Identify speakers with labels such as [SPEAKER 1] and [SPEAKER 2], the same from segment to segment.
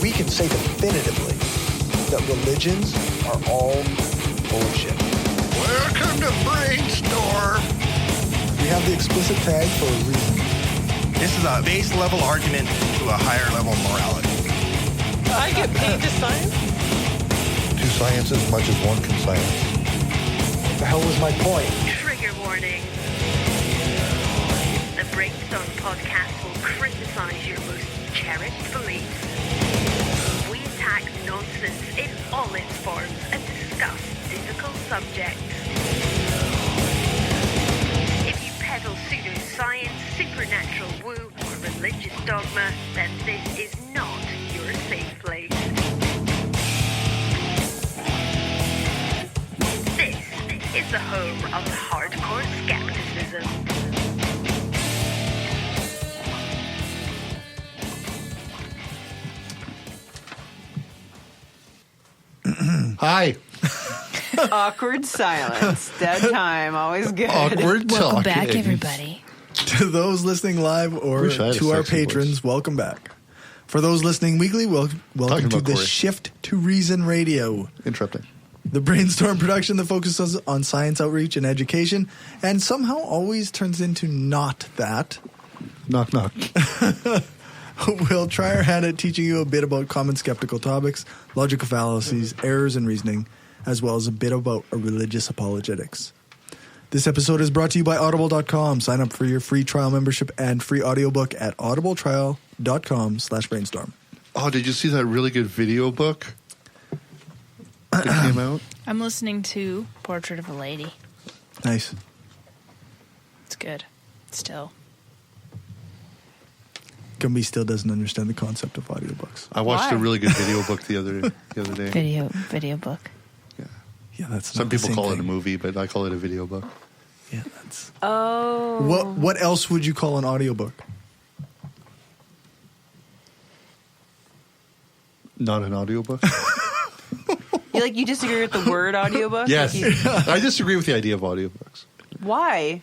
[SPEAKER 1] we can say definitively that religions are all bullshit.
[SPEAKER 2] Welcome to Brainstorm.
[SPEAKER 1] We have the explicit tag for a reason.
[SPEAKER 2] This is a base level argument to a higher level morality.
[SPEAKER 3] I get paid to science?
[SPEAKER 4] To science as much as one can science.
[SPEAKER 1] What the hell was my point?
[SPEAKER 5] Trigger warning. The Brainstorm podcast will criticize your most cherished beliefs. We attack nonsense in all its forms and discuss difficult subjects. If you peddle pseudoscience, supernatural woo, or religious dogma, then this is not your safe place. This is the home of hardcore skepticism.
[SPEAKER 4] Hi.
[SPEAKER 3] Awkward silence. Dead time. Always good.
[SPEAKER 4] Awkward
[SPEAKER 6] Welcome
[SPEAKER 4] talking.
[SPEAKER 6] back, everybody.
[SPEAKER 1] To those listening live or
[SPEAKER 4] Wish I had a
[SPEAKER 1] to our
[SPEAKER 4] sexy
[SPEAKER 1] patrons,
[SPEAKER 4] voice.
[SPEAKER 1] welcome back. For those listening weekly, welcome
[SPEAKER 4] Talking
[SPEAKER 1] to
[SPEAKER 4] about
[SPEAKER 1] the
[SPEAKER 4] Corey.
[SPEAKER 1] Shift to Reason Radio,
[SPEAKER 4] Interrupting.
[SPEAKER 1] the Brainstorm production that focuses on science outreach and education, and somehow always turns into not that.
[SPEAKER 4] Knock, knock.
[SPEAKER 1] We'll try our hand at teaching you a bit about common skeptical topics, logical fallacies, errors in reasoning, as well as a bit about religious apologetics. This episode is brought to you by Audible.com. Sign up for your free trial membership and free audiobook at audibletrial.com/brainstorm.
[SPEAKER 4] Oh, did you see that really good video book that came out?
[SPEAKER 6] I'm listening to Portrait of a Lady.
[SPEAKER 1] Nice.
[SPEAKER 6] It's good. Still.
[SPEAKER 1] Gumby still doesn't understand the concept of audiobooks.
[SPEAKER 4] I watched
[SPEAKER 3] Why?
[SPEAKER 4] a really good video book the other day.
[SPEAKER 6] Video book.
[SPEAKER 1] Yeah, that's
[SPEAKER 4] Some
[SPEAKER 1] not the
[SPEAKER 4] people
[SPEAKER 1] same
[SPEAKER 4] call
[SPEAKER 1] thing.
[SPEAKER 4] it a movie, but I call it a video book.
[SPEAKER 1] Yeah, that's.
[SPEAKER 3] Oh.
[SPEAKER 1] What else would you call an audiobook?
[SPEAKER 4] Not an audiobook?
[SPEAKER 3] You disagree with the word audiobook?
[SPEAKER 4] Yes.
[SPEAKER 3] Like
[SPEAKER 4] I disagree with the idea of audiobooks.
[SPEAKER 3] why?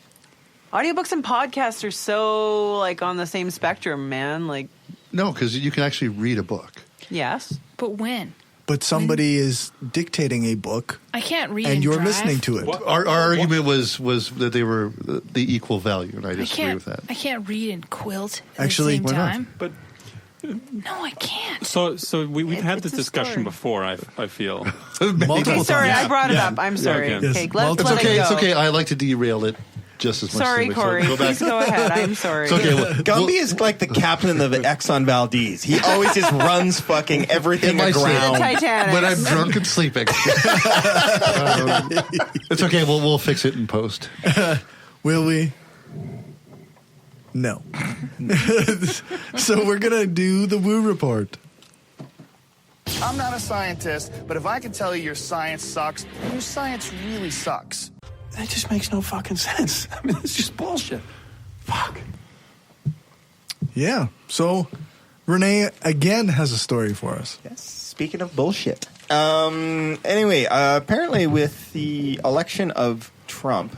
[SPEAKER 3] Audiobooks and podcasts are so on the same spectrum, man.
[SPEAKER 4] No, because you can actually read a book.
[SPEAKER 3] Yes.
[SPEAKER 6] But when?
[SPEAKER 1] But somebody is dictating a book,
[SPEAKER 6] I can't read
[SPEAKER 1] and you're
[SPEAKER 6] drive.
[SPEAKER 1] listening to it.
[SPEAKER 4] Our argument was that they were the equal value, and I disagree with that.
[SPEAKER 6] I can't read and quilt at
[SPEAKER 1] Actually,
[SPEAKER 6] the same
[SPEAKER 4] why not?
[SPEAKER 6] time.
[SPEAKER 7] But
[SPEAKER 6] No, I can't.
[SPEAKER 7] so we've had
[SPEAKER 3] It's
[SPEAKER 7] this
[SPEAKER 3] a
[SPEAKER 7] discussion
[SPEAKER 3] story.
[SPEAKER 7] before. I feel.
[SPEAKER 1] Multiple
[SPEAKER 3] Okay, sorry,
[SPEAKER 1] times.
[SPEAKER 3] I brought it
[SPEAKER 7] Yeah.
[SPEAKER 3] up. I'm sorry.
[SPEAKER 7] Yeah, okay.
[SPEAKER 3] Okay,
[SPEAKER 1] Yes,
[SPEAKER 3] let's
[SPEAKER 1] multiple-
[SPEAKER 3] let
[SPEAKER 4] It's okay.
[SPEAKER 3] it go.
[SPEAKER 4] It's okay. I like to derail it just as much.
[SPEAKER 3] Sorry,
[SPEAKER 4] as
[SPEAKER 3] Corey.
[SPEAKER 4] Go back.
[SPEAKER 3] Please go ahead. I'm sorry.
[SPEAKER 4] It's okay.
[SPEAKER 8] Gumby is like the captain of the Exxon Valdez. He always just runs fucking everything
[SPEAKER 4] In my sleep.
[SPEAKER 3] The
[SPEAKER 8] aground.
[SPEAKER 3] Titanic.
[SPEAKER 4] When I'm drunk and sleeping. It's okay. We'll fix it in post.
[SPEAKER 1] Will we? No. So we're going to do the Woo Report.
[SPEAKER 9] I'm not a scientist, but if I can tell you your science sucks, then your science really sucks.
[SPEAKER 10] That just makes no fucking sense. I mean, it's just bullshit. Fuck.
[SPEAKER 1] Yeah. So Renee again has a story for us.
[SPEAKER 8] Yes, speaking of bullshit. Anyway, apparently with the election of Trump,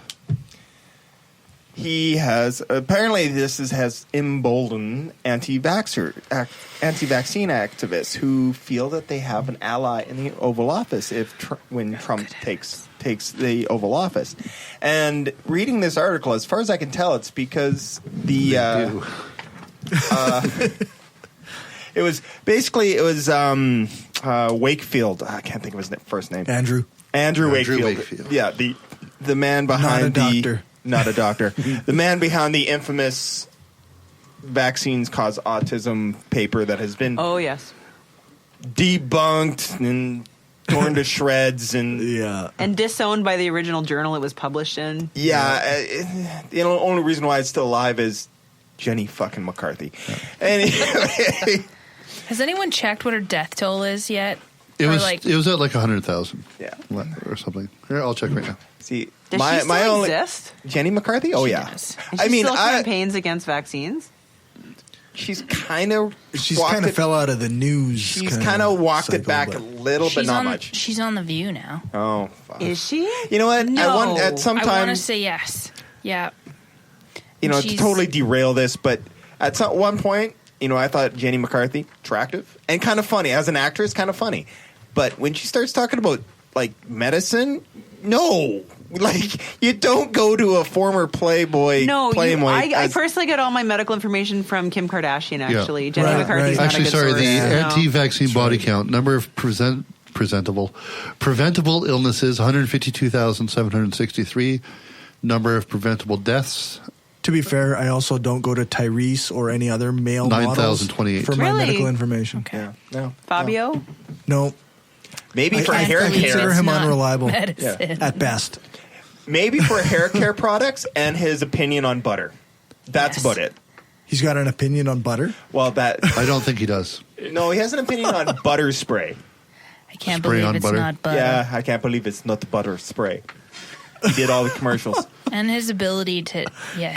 [SPEAKER 8] he has has emboldened anti-vaccine activists who feel that they have an ally in the Oval Office when Trump takes the Oval Office. And reading this article, as far as I can tell, it's because it was Wakefield. I can't think of his first name.
[SPEAKER 1] Andrew.
[SPEAKER 8] Andrew Wakefield. Yeah, the man behind not a doctor. The man behind the infamous vaccines cause autism paper that has been
[SPEAKER 3] yes.
[SPEAKER 8] debunked and torn to shreds and
[SPEAKER 3] And disowned by the original journal it was published in.
[SPEAKER 8] the only reason why it's still alive is Jenny fucking McCarthy. Anyway,
[SPEAKER 6] Has anyone checked what her death toll is yet?
[SPEAKER 4] It
[SPEAKER 6] Or
[SPEAKER 4] was
[SPEAKER 6] like-
[SPEAKER 4] it was at 100,000.
[SPEAKER 8] Yeah.
[SPEAKER 4] Or something. Here, I'll check right now.
[SPEAKER 8] see,
[SPEAKER 3] Does she still exist?
[SPEAKER 8] Jenny McCarthy? Oh
[SPEAKER 6] She
[SPEAKER 8] yeah.
[SPEAKER 6] does.
[SPEAKER 3] And she still campaigns against vaccines?
[SPEAKER 8] She's kind of
[SPEAKER 1] fell out of the news.
[SPEAKER 8] She's kind of walked it back a little, but not much.
[SPEAKER 6] She's on The View now.
[SPEAKER 8] Oh, fuck.
[SPEAKER 3] Is she?
[SPEAKER 8] You know what?
[SPEAKER 6] No.
[SPEAKER 8] At some
[SPEAKER 6] I
[SPEAKER 8] time,
[SPEAKER 6] want to say yes. Yeah.
[SPEAKER 8] to
[SPEAKER 6] She's-
[SPEAKER 8] totally derail this, but at one point, I thought Jenny McCarthy attractive and kind of funny as an actress, kind of funny. But when she starts talking about like medicine, no, like you don't go to a former Playboy.
[SPEAKER 3] No, I
[SPEAKER 8] Playboy.
[SPEAKER 3] personally get all my medical information from Kim Kardashian. Actually,
[SPEAKER 4] Yeah.
[SPEAKER 3] Jenny McCarthy's not
[SPEAKER 4] Actually,
[SPEAKER 3] a good
[SPEAKER 4] sorry,
[SPEAKER 3] source.
[SPEAKER 4] the
[SPEAKER 3] No.
[SPEAKER 4] anti-vaccine body count, number of preventable illnesses, 152,763. Number of preventable deaths.
[SPEAKER 1] To be fair, I also don't go to Tyrese or any other male models
[SPEAKER 4] 9,028.
[SPEAKER 1] for my
[SPEAKER 3] Really?
[SPEAKER 1] medical information.
[SPEAKER 8] Yeah, no,
[SPEAKER 3] Fabio.
[SPEAKER 1] No,
[SPEAKER 8] maybe for
[SPEAKER 1] I
[SPEAKER 8] hair
[SPEAKER 1] consider
[SPEAKER 8] care.
[SPEAKER 1] him
[SPEAKER 6] Not
[SPEAKER 1] unreliable
[SPEAKER 6] medicine.
[SPEAKER 1] at best.
[SPEAKER 8] Maybe for hair care products and his opinion on butter. That's
[SPEAKER 6] Yes.
[SPEAKER 8] about it.
[SPEAKER 1] He's got an opinion on butter.
[SPEAKER 8] Well, that
[SPEAKER 4] I don't think he does.
[SPEAKER 8] no, he has an opinion on butter spray.
[SPEAKER 6] I can't
[SPEAKER 4] Spray
[SPEAKER 6] believe
[SPEAKER 4] on
[SPEAKER 6] it's
[SPEAKER 4] butter.
[SPEAKER 6] not butter.
[SPEAKER 8] Yeah, I can't believe it's not butter spray. He did all the commercials.
[SPEAKER 6] And his ability to, his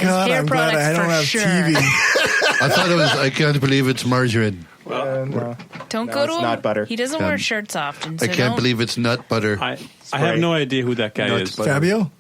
[SPEAKER 1] God,
[SPEAKER 6] hair
[SPEAKER 1] I'm glad
[SPEAKER 6] products
[SPEAKER 1] I don't
[SPEAKER 6] for
[SPEAKER 1] have
[SPEAKER 6] sure.
[SPEAKER 1] TV.
[SPEAKER 4] I thought it was, I can't believe it's margarine.
[SPEAKER 8] No.
[SPEAKER 6] Don't
[SPEAKER 8] No,
[SPEAKER 6] go
[SPEAKER 8] it's
[SPEAKER 6] to him.
[SPEAKER 8] not butter.
[SPEAKER 6] He doesn't wear shirts often. So
[SPEAKER 4] I can't
[SPEAKER 6] don't-
[SPEAKER 4] believe it's nut butter.
[SPEAKER 7] I have no idea who that guy
[SPEAKER 4] Nuts,
[SPEAKER 7] is.
[SPEAKER 4] but-
[SPEAKER 1] Fabio?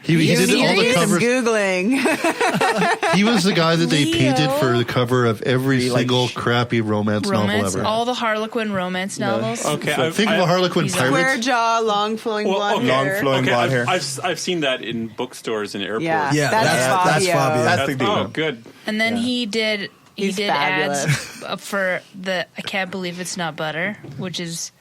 [SPEAKER 4] He did all the
[SPEAKER 3] Some
[SPEAKER 4] covers.
[SPEAKER 3] Googling.
[SPEAKER 4] He was the guy that they
[SPEAKER 6] Leo.
[SPEAKER 4] painted for the cover of every
[SPEAKER 8] He, like,
[SPEAKER 4] single crappy romance novel ever.
[SPEAKER 6] all the Harlequin romance novels.
[SPEAKER 7] Okay,
[SPEAKER 4] So think of a Harlequin
[SPEAKER 6] He's a
[SPEAKER 3] Square
[SPEAKER 4] pirate.
[SPEAKER 3] jaw, long flowing blonde
[SPEAKER 8] Long
[SPEAKER 3] hair.
[SPEAKER 8] flowing blonde hair.
[SPEAKER 7] I've seen that in bookstores and airports.
[SPEAKER 3] Yeah,
[SPEAKER 1] Yeah,
[SPEAKER 3] that's
[SPEAKER 1] that's
[SPEAKER 3] Fabio.
[SPEAKER 1] Fabio.
[SPEAKER 8] That's the dude.
[SPEAKER 7] Oh, good.
[SPEAKER 6] And then he did
[SPEAKER 3] He's
[SPEAKER 6] ads
[SPEAKER 3] fabulous.
[SPEAKER 6] for the I can't believe it's not butter, which is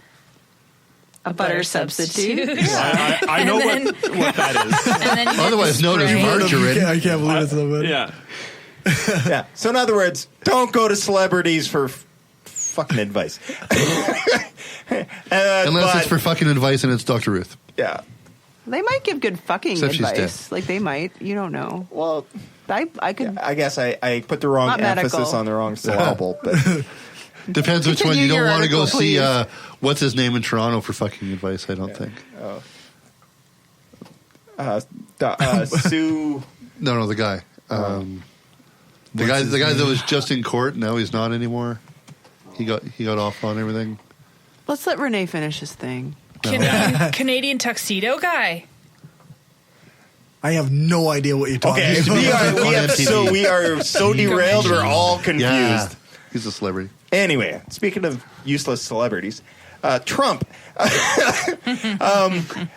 [SPEAKER 3] A butter substitute.
[SPEAKER 7] I know
[SPEAKER 6] And
[SPEAKER 7] what that is.
[SPEAKER 6] And then he did
[SPEAKER 4] Otherwise
[SPEAKER 6] the
[SPEAKER 4] known as
[SPEAKER 6] spray.
[SPEAKER 4] margarine.
[SPEAKER 1] I can't believe it's so bad.
[SPEAKER 7] Yeah.
[SPEAKER 8] Yeah. So in other words, don't go to celebrities for fucking advice.
[SPEAKER 4] Unless it's for fucking advice and it's Dr. Ruth.
[SPEAKER 8] Yeah.
[SPEAKER 3] They might give good fucking
[SPEAKER 4] Except she's
[SPEAKER 3] advice. Like they might. You don't know.
[SPEAKER 8] Well,
[SPEAKER 3] I could.
[SPEAKER 8] I guess I put the wrong
[SPEAKER 3] Not
[SPEAKER 8] emphasis
[SPEAKER 3] medical.
[SPEAKER 8] on the wrong syllable. But
[SPEAKER 4] Depends which one. You
[SPEAKER 3] Continue
[SPEAKER 4] don't
[SPEAKER 3] your
[SPEAKER 4] want to go
[SPEAKER 3] article,
[SPEAKER 4] see
[SPEAKER 3] please.
[SPEAKER 4] what's his name in Toronto for fucking advice, I don't think.
[SPEAKER 8] Sue.
[SPEAKER 4] No, the guy. The guy that was just in court, now he's not anymore. He got off on everything.
[SPEAKER 3] Let's let Renee finish his thing.
[SPEAKER 6] Canadian tuxedo guy.
[SPEAKER 1] I have no idea what you're talking
[SPEAKER 8] Okay,
[SPEAKER 1] about.
[SPEAKER 8] we are so derailed. We're all confused.
[SPEAKER 4] Yeah, he's a celebrity.
[SPEAKER 8] Anyway, speaking of useless celebrities, Trump.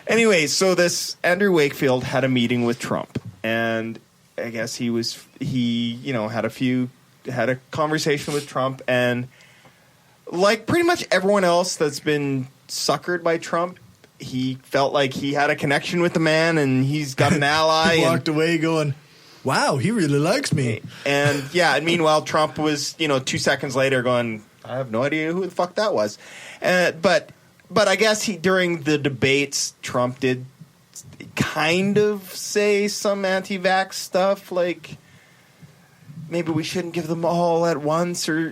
[SPEAKER 8] Anyway, so this Andrew Wakefield had a meeting with Trump, and I guess he had a conversation with Trump, and like pretty much everyone else that's been suckered by Trump, he felt like he had a connection with the man, and he's got an ally.
[SPEAKER 1] He
[SPEAKER 8] and,
[SPEAKER 1] walked away going, wow, he really likes me.
[SPEAKER 8] and yeah, and meanwhile, Trump was, 2 seconds later going, I have no idea who the fuck that was. But I guess during the debates, Trump did kind of say some anti-vax stuff, like maybe we shouldn't give them all at once, or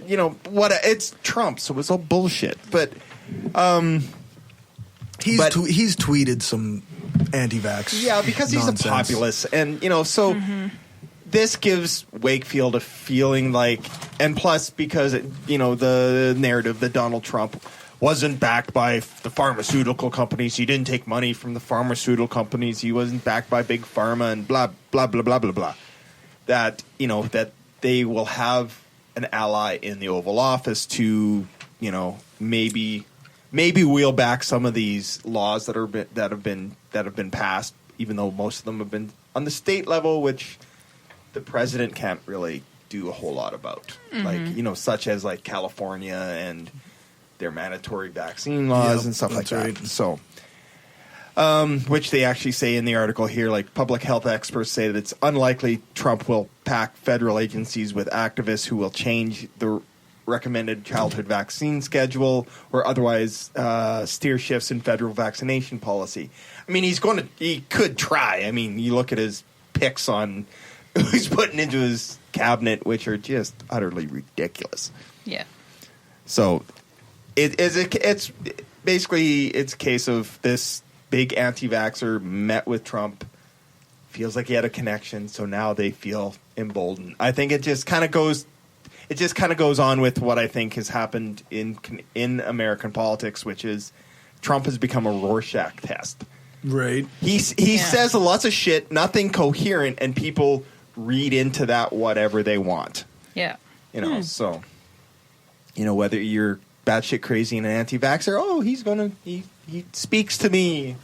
[SPEAKER 8] what? It's Trump, so it's all bullshit. But
[SPEAKER 1] He's tweeted some anti-vax.
[SPEAKER 8] yeah, because he's
[SPEAKER 1] nonsense.
[SPEAKER 8] a populist, and so. This gives Wakefield a feeling like, and plus because the narrative that Donald Trump wasn't backed by the pharmaceutical companies, he didn't take money from the pharmaceutical companies, he wasn't backed by big pharma, and blah blah blah blah blah blah. That that they will have an ally in the Oval Office to maybe wheel back some of these laws that have been passed, even though most of them have been on the state level, which the president can't really do a whole lot about, such as like California and their mandatory vaccine laws
[SPEAKER 1] Yep,
[SPEAKER 8] and stuff like
[SPEAKER 1] that's
[SPEAKER 8] that.
[SPEAKER 1] right.
[SPEAKER 8] So, which they actually say in the article here, like public health experts say that it's unlikely Trump will pack federal agencies with activists who will change the recommended childhood vaccine schedule or otherwise steer shifts in federal vaccination policy. I mean, he could try. I mean, you look at his picks on who he's putting into his cabinet, which are just utterly ridiculous.
[SPEAKER 6] Yeah.
[SPEAKER 8] So it's basically a case of this big anti-vaxxer met with Trump, feels like he had a connection, so now they feel emboldened. I think it just kind of goes on with what I think has happened in American politics, which is Trump has become a Rorschach test.
[SPEAKER 1] Right.
[SPEAKER 8] He says lots of shit, nothing coherent, and people read into that whatever they want.
[SPEAKER 6] Yeah.
[SPEAKER 8] You know, so whether you're batshit crazy and an anti-vaxxer, he speaks to me.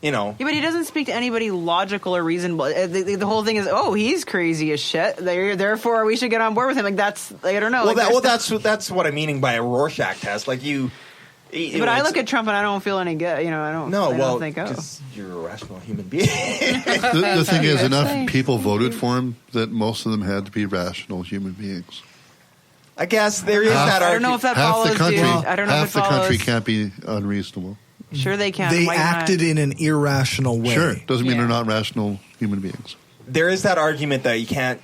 [SPEAKER 3] Yeah, but he doesn't speak to anybody logical or reasonable. The whole thing is, he's crazy as shit. Therefore, we should get on board with him. Like that's, I don't know.
[SPEAKER 8] Well, that's what I'm meaning by a Rorschach test. Like
[SPEAKER 3] but I look at Trump and I don't feel any good. I don't.
[SPEAKER 8] No,
[SPEAKER 3] I don't think,
[SPEAKER 8] because you're a rational human being.
[SPEAKER 4] The thing is, enough people voted for him that most of them had to be rational human beings.
[SPEAKER 8] I guess there is that.
[SPEAKER 3] I don't know if that follows, dude. I don't know
[SPEAKER 4] half
[SPEAKER 3] if it
[SPEAKER 4] the
[SPEAKER 3] follows.
[SPEAKER 4] country can't be unreasonable.
[SPEAKER 3] Sure, they can.
[SPEAKER 1] They
[SPEAKER 3] Why
[SPEAKER 1] acted
[SPEAKER 3] not?
[SPEAKER 1] in an irrational way.
[SPEAKER 4] Sure, doesn't mean they're not rational human beings.
[SPEAKER 8] There is that argument that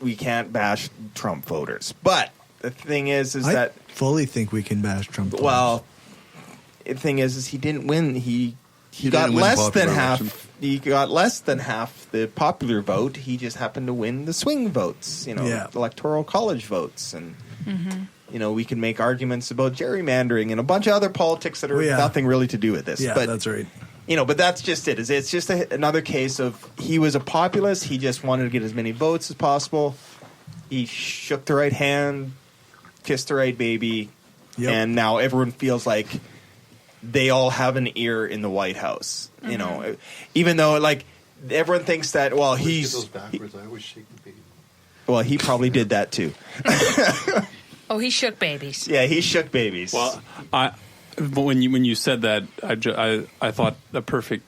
[SPEAKER 8] we can't bash Trump voters, but the thing is
[SPEAKER 1] I
[SPEAKER 8] that
[SPEAKER 1] fully think we can bash Trump.
[SPEAKER 8] well, the thing is he didn't win. He
[SPEAKER 4] He
[SPEAKER 8] got
[SPEAKER 4] didn't win
[SPEAKER 8] less
[SPEAKER 4] popular
[SPEAKER 8] than half.
[SPEAKER 4] election.
[SPEAKER 8] He got less than half the popular vote. He just happened to win the swing votes. Electoral college votes, and we can make arguments about gerrymandering and a bunch of other politics that are nothing really to do with this.
[SPEAKER 1] Yeah,
[SPEAKER 8] but,
[SPEAKER 1] that's right.
[SPEAKER 8] But that's just it. It's just another case of he was a populist. He just wanted to get as many votes as possible. He shook the right hand, kissed the right baby, and now everyone feels like they all have an ear in the White House. Even though everyone thinks that he's
[SPEAKER 4] those backwards. I always shake the baby.
[SPEAKER 8] Well, he probably did that too.
[SPEAKER 6] He shook babies.
[SPEAKER 8] Yeah, he shook babies.
[SPEAKER 7] Well, but when you said that, I thought the perfect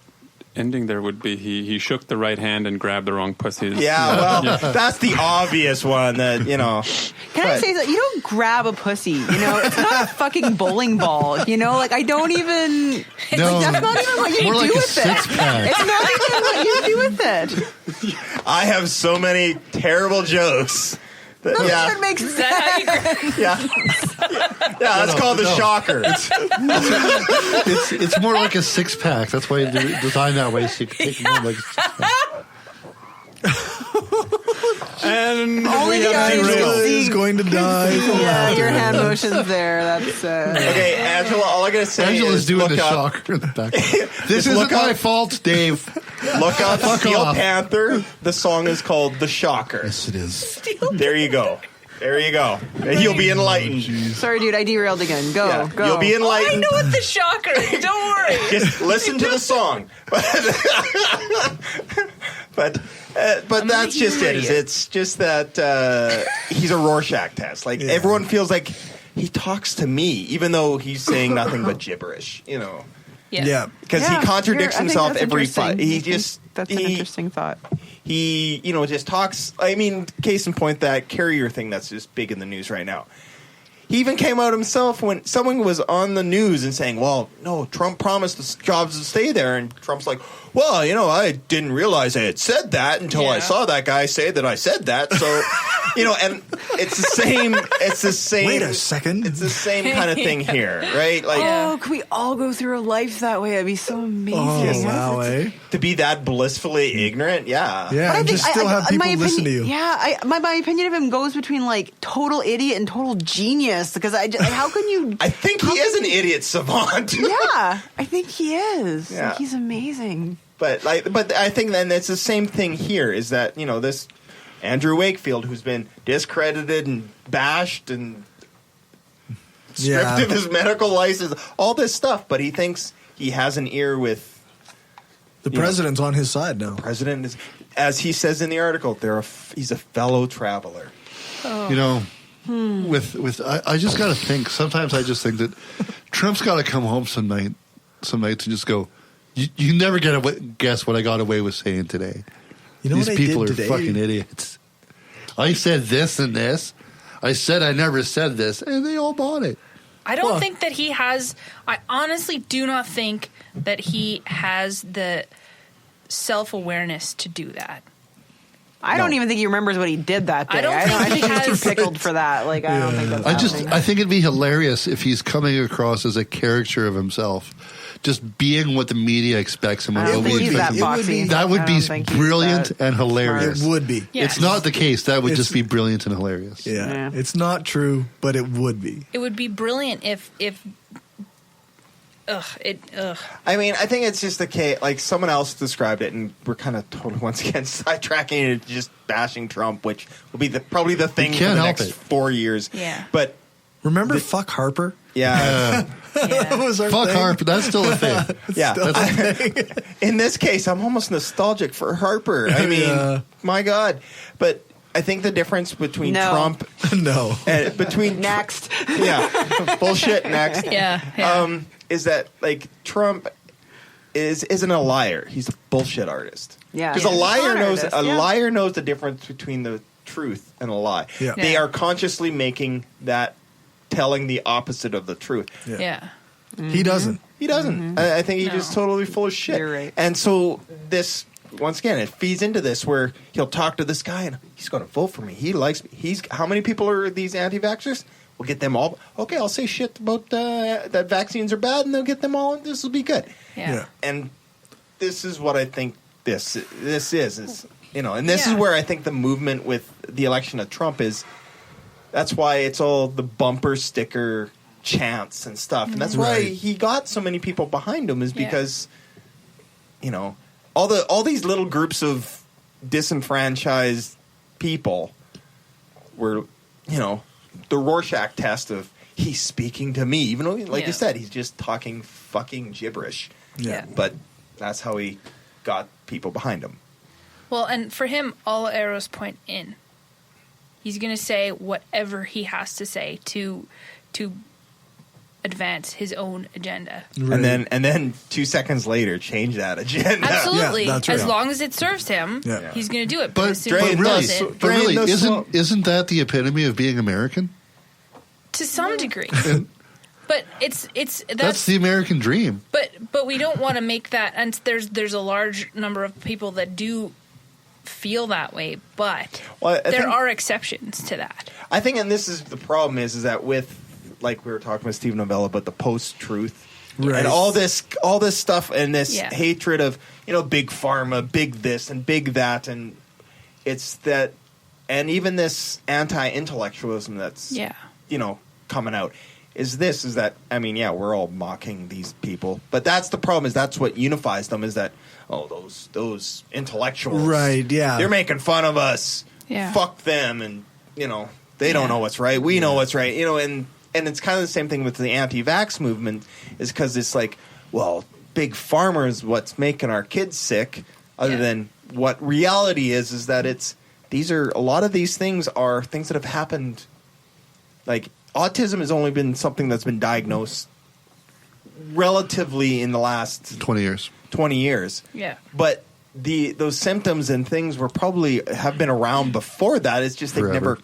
[SPEAKER 7] ending there would be he shook the right hand and grabbed the wrong pussies.
[SPEAKER 8] That's the obvious one that
[SPEAKER 3] Can I say that you don't grab a pussy? It's not a fucking bowling ball. I don't even.
[SPEAKER 4] No,
[SPEAKER 3] that's not even what you
[SPEAKER 4] more
[SPEAKER 3] do
[SPEAKER 4] like a
[SPEAKER 3] with it.
[SPEAKER 4] six-pack.
[SPEAKER 3] It's not even what you do with it.
[SPEAKER 8] I have so many terrible jokes.
[SPEAKER 3] Doesn't even make sense.
[SPEAKER 8] That's called the shocker.
[SPEAKER 4] It's more like a six-pack. That's why you design that way, so you can take them home like a six-pack.
[SPEAKER 7] And
[SPEAKER 3] Only
[SPEAKER 7] we
[SPEAKER 3] the
[SPEAKER 7] have
[SPEAKER 3] audience
[SPEAKER 7] zero.
[SPEAKER 3] can see.
[SPEAKER 1] is going to die. from
[SPEAKER 3] Yeah,
[SPEAKER 1] laughter.
[SPEAKER 3] your hand motions there. That's
[SPEAKER 8] Okay, Angela, all I gotta say
[SPEAKER 4] Angela's
[SPEAKER 8] is
[SPEAKER 4] doing
[SPEAKER 8] look
[SPEAKER 4] the
[SPEAKER 8] up,
[SPEAKER 4] shocker in the back. This isn't my fault, Dave.
[SPEAKER 8] look up
[SPEAKER 4] Fuck
[SPEAKER 8] Steel
[SPEAKER 4] off.
[SPEAKER 8] Panther. The song is called The Shocker.
[SPEAKER 1] Yes, it is.
[SPEAKER 8] There you go. You'll be enlightened.
[SPEAKER 3] sorry, dude. I derailed again. Go,
[SPEAKER 8] Yeah,
[SPEAKER 3] go.
[SPEAKER 8] you'll be
[SPEAKER 6] I
[SPEAKER 8] enlightened.
[SPEAKER 6] know what the shocker is. Don't worry.
[SPEAKER 8] Just listen to the song. But that's just it. It's just that he's a Rorschach test. Everyone feels like he talks to me, even though he's saying nothing but gibberish.
[SPEAKER 1] Yeah.
[SPEAKER 8] Because he contradicts
[SPEAKER 3] I think
[SPEAKER 8] himself
[SPEAKER 3] that's
[SPEAKER 8] every
[SPEAKER 3] interesting.
[SPEAKER 8] fight.
[SPEAKER 3] I think that's an interesting thought.
[SPEAKER 8] He just talks. I mean, case in point, that carrier thing that's just big in the news right now. He even came out himself when someone was on the news and saying, well, no, Trump promised the jobs to stay there. And Trump's like, well, I didn't realize I had said that until I saw that guy say that I said that. So, and it's the same.
[SPEAKER 1] Wait a second.
[SPEAKER 8] It's the same kind of thing here, right?
[SPEAKER 3] Can we all go through a life that way? That'd be so amazing.
[SPEAKER 1] Oh, wow, eh?
[SPEAKER 8] To be that blissfully ignorant, yeah.
[SPEAKER 1] Yeah, and just still have people listen to you.
[SPEAKER 3] Yeah, my opinion of him goes between total idiot and total genius because how can you?
[SPEAKER 8] I think he is an idiot savant.
[SPEAKER 3] Yeah, I think he is.
[SPEAKER 8] Yeah.
[SPEAKER 3] He's amazing.
[SPEAKER 8] But I think then it's the same thing here. Is that this Andrew Wakefield who's been discredited and bashed and stripped of his medical license, all this stuff, but he thinks he has an ear with
[SPEAKER 1] the president's on his side now.
[SPEAKER 8] The president is, as he says in the article, he's a fellow traveler.
[SPEAKER 4] I just got to think. Sometimes I just think that Trump's got to come home some nights and just go, you never guess what I got away with saying today. These
[SPEAKER 1] what I
[SPEAKER 4] people
[SPEAKER 1] did
[SPEAKER 4] are
[SPEAKER 1] today?
[SPEAKER 4] fucking idiots. I said this and this. I said I never said this, and they all bought it.
[SPEAKER 6] I don't think that he has. I honestly do not think that he has the self-awareness to do that.
[SPEAKER 3] I don't even think he remembers what he did that day.
[SPEAKER 6] I
[SPEAKER 3] think he's too pickled for that. I don't think that's happening.
[SPEAKER 4] I think it'd be hilarious if he's coming across as a caricature of himself, just being what the media expects him.
[SPEAKER 3] I don't think he's that boxy.
[SPEAKER 4] That would
[SPEAKER 3] I
[SPEAKER 4] be
[SPEAKER 3] don't think he's
[SPEAKER 4] brilliant
[SPEAKER 3] that
[SPEAKER 4] and hilarious.
[SPEAKER 3] smart.
[SPEAKER 1] It would be.
[SPEAKER 6] Yes.
[SPEAKER 4] It's not the case. That would just be brilliant and hilarious.
[SPEAKER 1] Yeah. It's not true, but it would be.
[SPEAKER 6] It would be brilliant if
[SPEAKER 8] I mean, I think it's just the case. Like someone else described it, and we're kind of totally once again sidetracking and just bashing Trump, which will be probably the thing for the next 4 years.
[SPEAKER 6] Yeah.
[SPEAKER 8] But
[SPEAKER 1] remember, fuck Harper.
[SPEAKER 8] Yeah.
[SPEAKER 1] That was our
[SPEAKER 4] Fuck
[SPEAKER 1] thing.
[SPEAKER 4] Harper. That's still a thing.
[SPEAKER 8] Yeah. In this case, I'm almost nostalgic for Harper. I mean, my God. But I think the difference between Trump, between
[SPEAKER 3] next,
[SPEAKER 8] bullshit next, is that like Trump isn't a liar. He's a bullshit artist.
[SPEAKER 3] Yeah,
[SPEAKER 8] because a liar knows the difference between the truth and a lie.
[SPEAKER 1] Yeah.
[SPEAKER 8] They are consciously making that telling the opposite of the truth.
[SPEAKER 1] He doesn't.
[SPEAKER 8] He doesn't. I think he's just totally full of shit.
[SPEAKER 3] You're right.
[SPEAKER 8] And so this, once again, it feeds into this where he'll talk to this guy and he's going to vote for me. He likes me. How many people are these anti-vaxxers? We'll get them all. Okay, I'll say shit about that vaccines are bad, and they'll get them all. This will be good.
[SPEAKER 6] Yeah.
[SPEAKER 8] And this is what I think this is and this is where I think the movement with the election of Trump is. That's why it's all the bumper sticker chants and stuff, and that's why he got so many people behind him. Is because all these little groups of disenfranchised people were the Rorschach test of he's speaking to me, even though, like you said, he's just talking fucking gibberish.
[SPEAKER 1] Yeah.
[SPEAKER 8] But that's how he got people behind him.
[SPEAKER 6] Well, and for him, all arrows point in. He's going to say whatever he has to say to advance his own agenda.
[SPEAKER 8] Right. And then 2 seconds later, change that agenda.
[SPEAKER 6] Absolutely.
[SPEAKER 1] Yeah, that's right.
[SPEAKER 6] As long as it serves him, he's going to do it.
[SPEAKER 4] But really, isn't that the epitome of being American?
[SPEAKER 6] To some degree. But that's
[SPEAKER 4] the American dream.
[SPEAKER 6] But we don't want to make that, and there's a large number of people that do feel that way, but there are exceptions to that.
[SPEAKER 8] I think, and this is the problem is that with, like we were talking with Steve Novella about the post-truth and all this stuff and this hatred of big pharma, big this and big that, and it's that, and even this anti-intellectualism that's coming out is that I mean we're all mocking these people, but that's the problem is that's what unifies them is that those intellectuals they're making fun of us, fuck them, and they don't know what's right, we know what's right, and it's kind of the same thing with the anti-vax movement is because it's like, well, big pharma is what's making our kids sick, other than what reality is that a lot of these things are things that have happened. Like autism has only been something that's been diagnosed relatively in the last
[SPEAKER 4] 20 years.
[SPEAKER 6] Yeah.
[SPEAKER 8] But those symptoms and things have been around before that. It's just they've never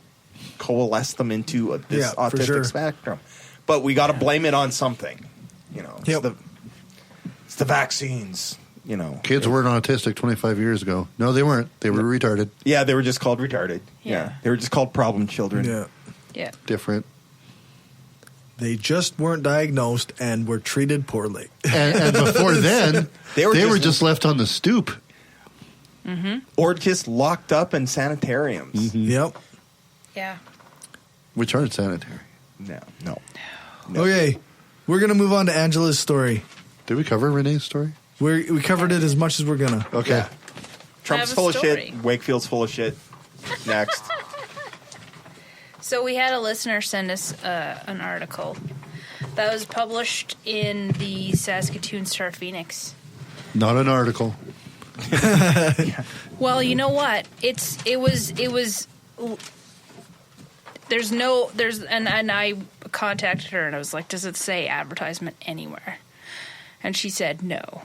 [SPEAKER 8] coalesced them into this autistic spectrum. But we got to blame it on something. It's the vaccines.
[SPEAKER 4] Kids weren't autistic 25 years ago. No, they weren't. They were retarded.
[SPEAKER 8] Yeah, they were just called retarded. Yeah. They were just called problem children.
[SPEAKER 6] Yeah.
[SPEAKER 4] Different.
[SPEAKER 1] They just weren't diagnosed and were treated poorly.
[SPEAKER 4] And before then, they were just left on the stoop.
[SPEAKER 6] Mm-hmm.
[SPEAKER 8] Or just locked up in sanitariums.
[SPEAKER 1] Mm-hmm. Yep.
[SPEAKER 6] Yeah.
[SPEAKER 4] Which aren't sanitary.
[SPEAKER 8] No.
[SPEAKER 1] Okay, we're going to move on to Angela's story.
[SPEAKER 4] Did we cover Renee's story?
[SPEAKER 1] We covered it as much as we're going to.
[SPEAKER 4] Okay.
[SPEAKER 8] Yeah. Trump's full of shit. Wakefield's full of shit. Next.
[SPEAKER 6] So we had a listener send us an article that was published in the Saskatoon Star Phoenix.
[SPEAKER 4] Not an article.
[SPEAKER 6] Well, you know what? It was. And I contacted her and I was like, does it say advertisement anywhere? And she said no.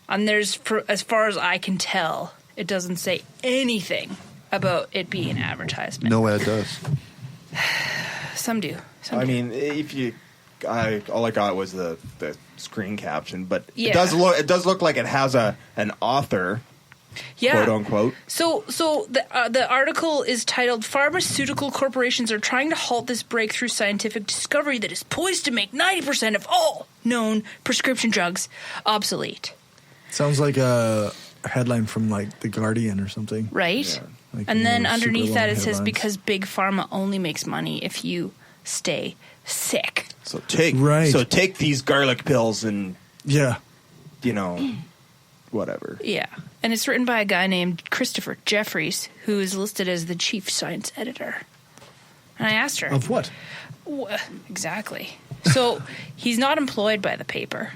[SPEAKER 6] And as far as I can tell, it doesn't say anything about it being advertisement.
[SPEAKER 4] No ad does.
[SPEAKER 6] Some do.
[SPEAKER 8] Mean, all I got was the screen caption, but it does look like it has an author, quote unquote.
[SPEAKER 6] So the article is titled "Pharmaceutical Corporations Are Trying to Halt This Breakthrough Scientific Discovery That Is Poised to Make 90% of all known prescription drugs obsolete."
[SPEAKER 1] Sounds like a headline from like The Guardian or something.
[SPEAKER 6] Right?
[SPEAKER 1] Yeah. Like
[SPEAKER 6] and then underneath that it says,
[SPEAKER 1] headlines.
[SPEAKER 6] because big pharma only makes money if you stay sick.
[SPEAKER 8] So take these garlic pills and whatever.
[SPEAKER 6] Yeah. And it's written by a guy named Christopher Jeffries, who is listed as the chief science editor. And I asked her.
[SPEAKER 1] Of what?
[SPEAKER 6] Exactly. So he's not employed by the paper.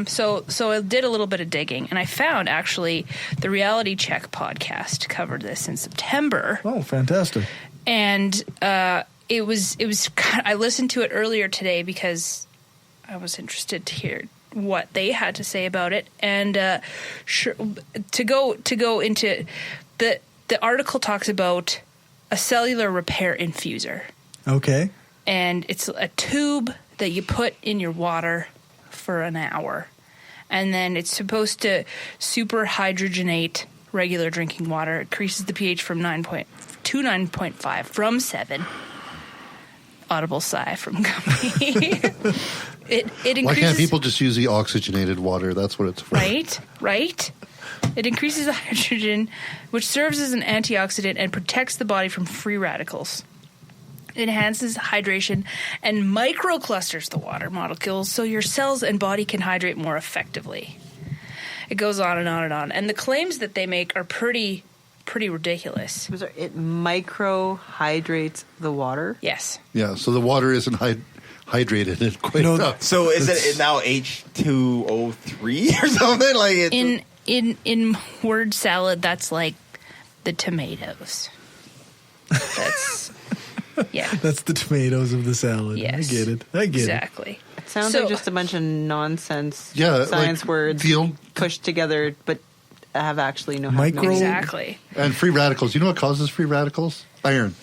[SPEAKER 6] So I did a little bit of digging, and I found actually the Reality Check podcast covered this in September.
[SPEAKER 1] Oh, fantastic!
[SPEAKER 6] And it was. I listened to it earlier today because I was interested to hear what they had to say about it. And to go into the article talks about a cellular repair infuser.
[SPEAKER 1] Okay.
[SPEAKER 6] And it's a tube that you put in your water for an hour. And then it's supposed to super hydrogenate regular drinking water. It increases the pH from 9.0 to 9.5 from 7. Audible sigh from company. It increases.
[SPEAKER 4] Why can't people just use the oxygenated water? That's what it's for.
[SPEAKER 6] Right. It increases the hydrogen, which serves as an antioxidant and protects the body from free radicals. It enhances hydration and microclusters the water molecules so your cells and body can hydrate more effectively. It goes on and on and on. And the claims that they make are pretty ridiculous.
[SPEAKER 3] It micro-hydrates the water?
[SPEAKER 6] Yes.
[SPEAKER 4] Yeah, so the water isn't hydrated. It quite enough.
[SPEAKER 8] So is it now H2O3 or something? Like
[SPEAKER 6] in word salad, that's like the tomatoes. That's... Yeah.
[SPEAKER 1] That's the tomatoes of the salad.
[SPEAKER 6] Yes.
[SPEAKER 1] I get it.
[SPEAKER 6] Exactly.
[SPEAKER 3] It sounds like just a bunch of nonsense science
[SPEAKER 4] like
[SPEAKER 3] words pushed together, but have actually no
[SPEAKER 6] Exactly.
[SPEAKER 4] And free radicals. You know what causes free radicals? Iron.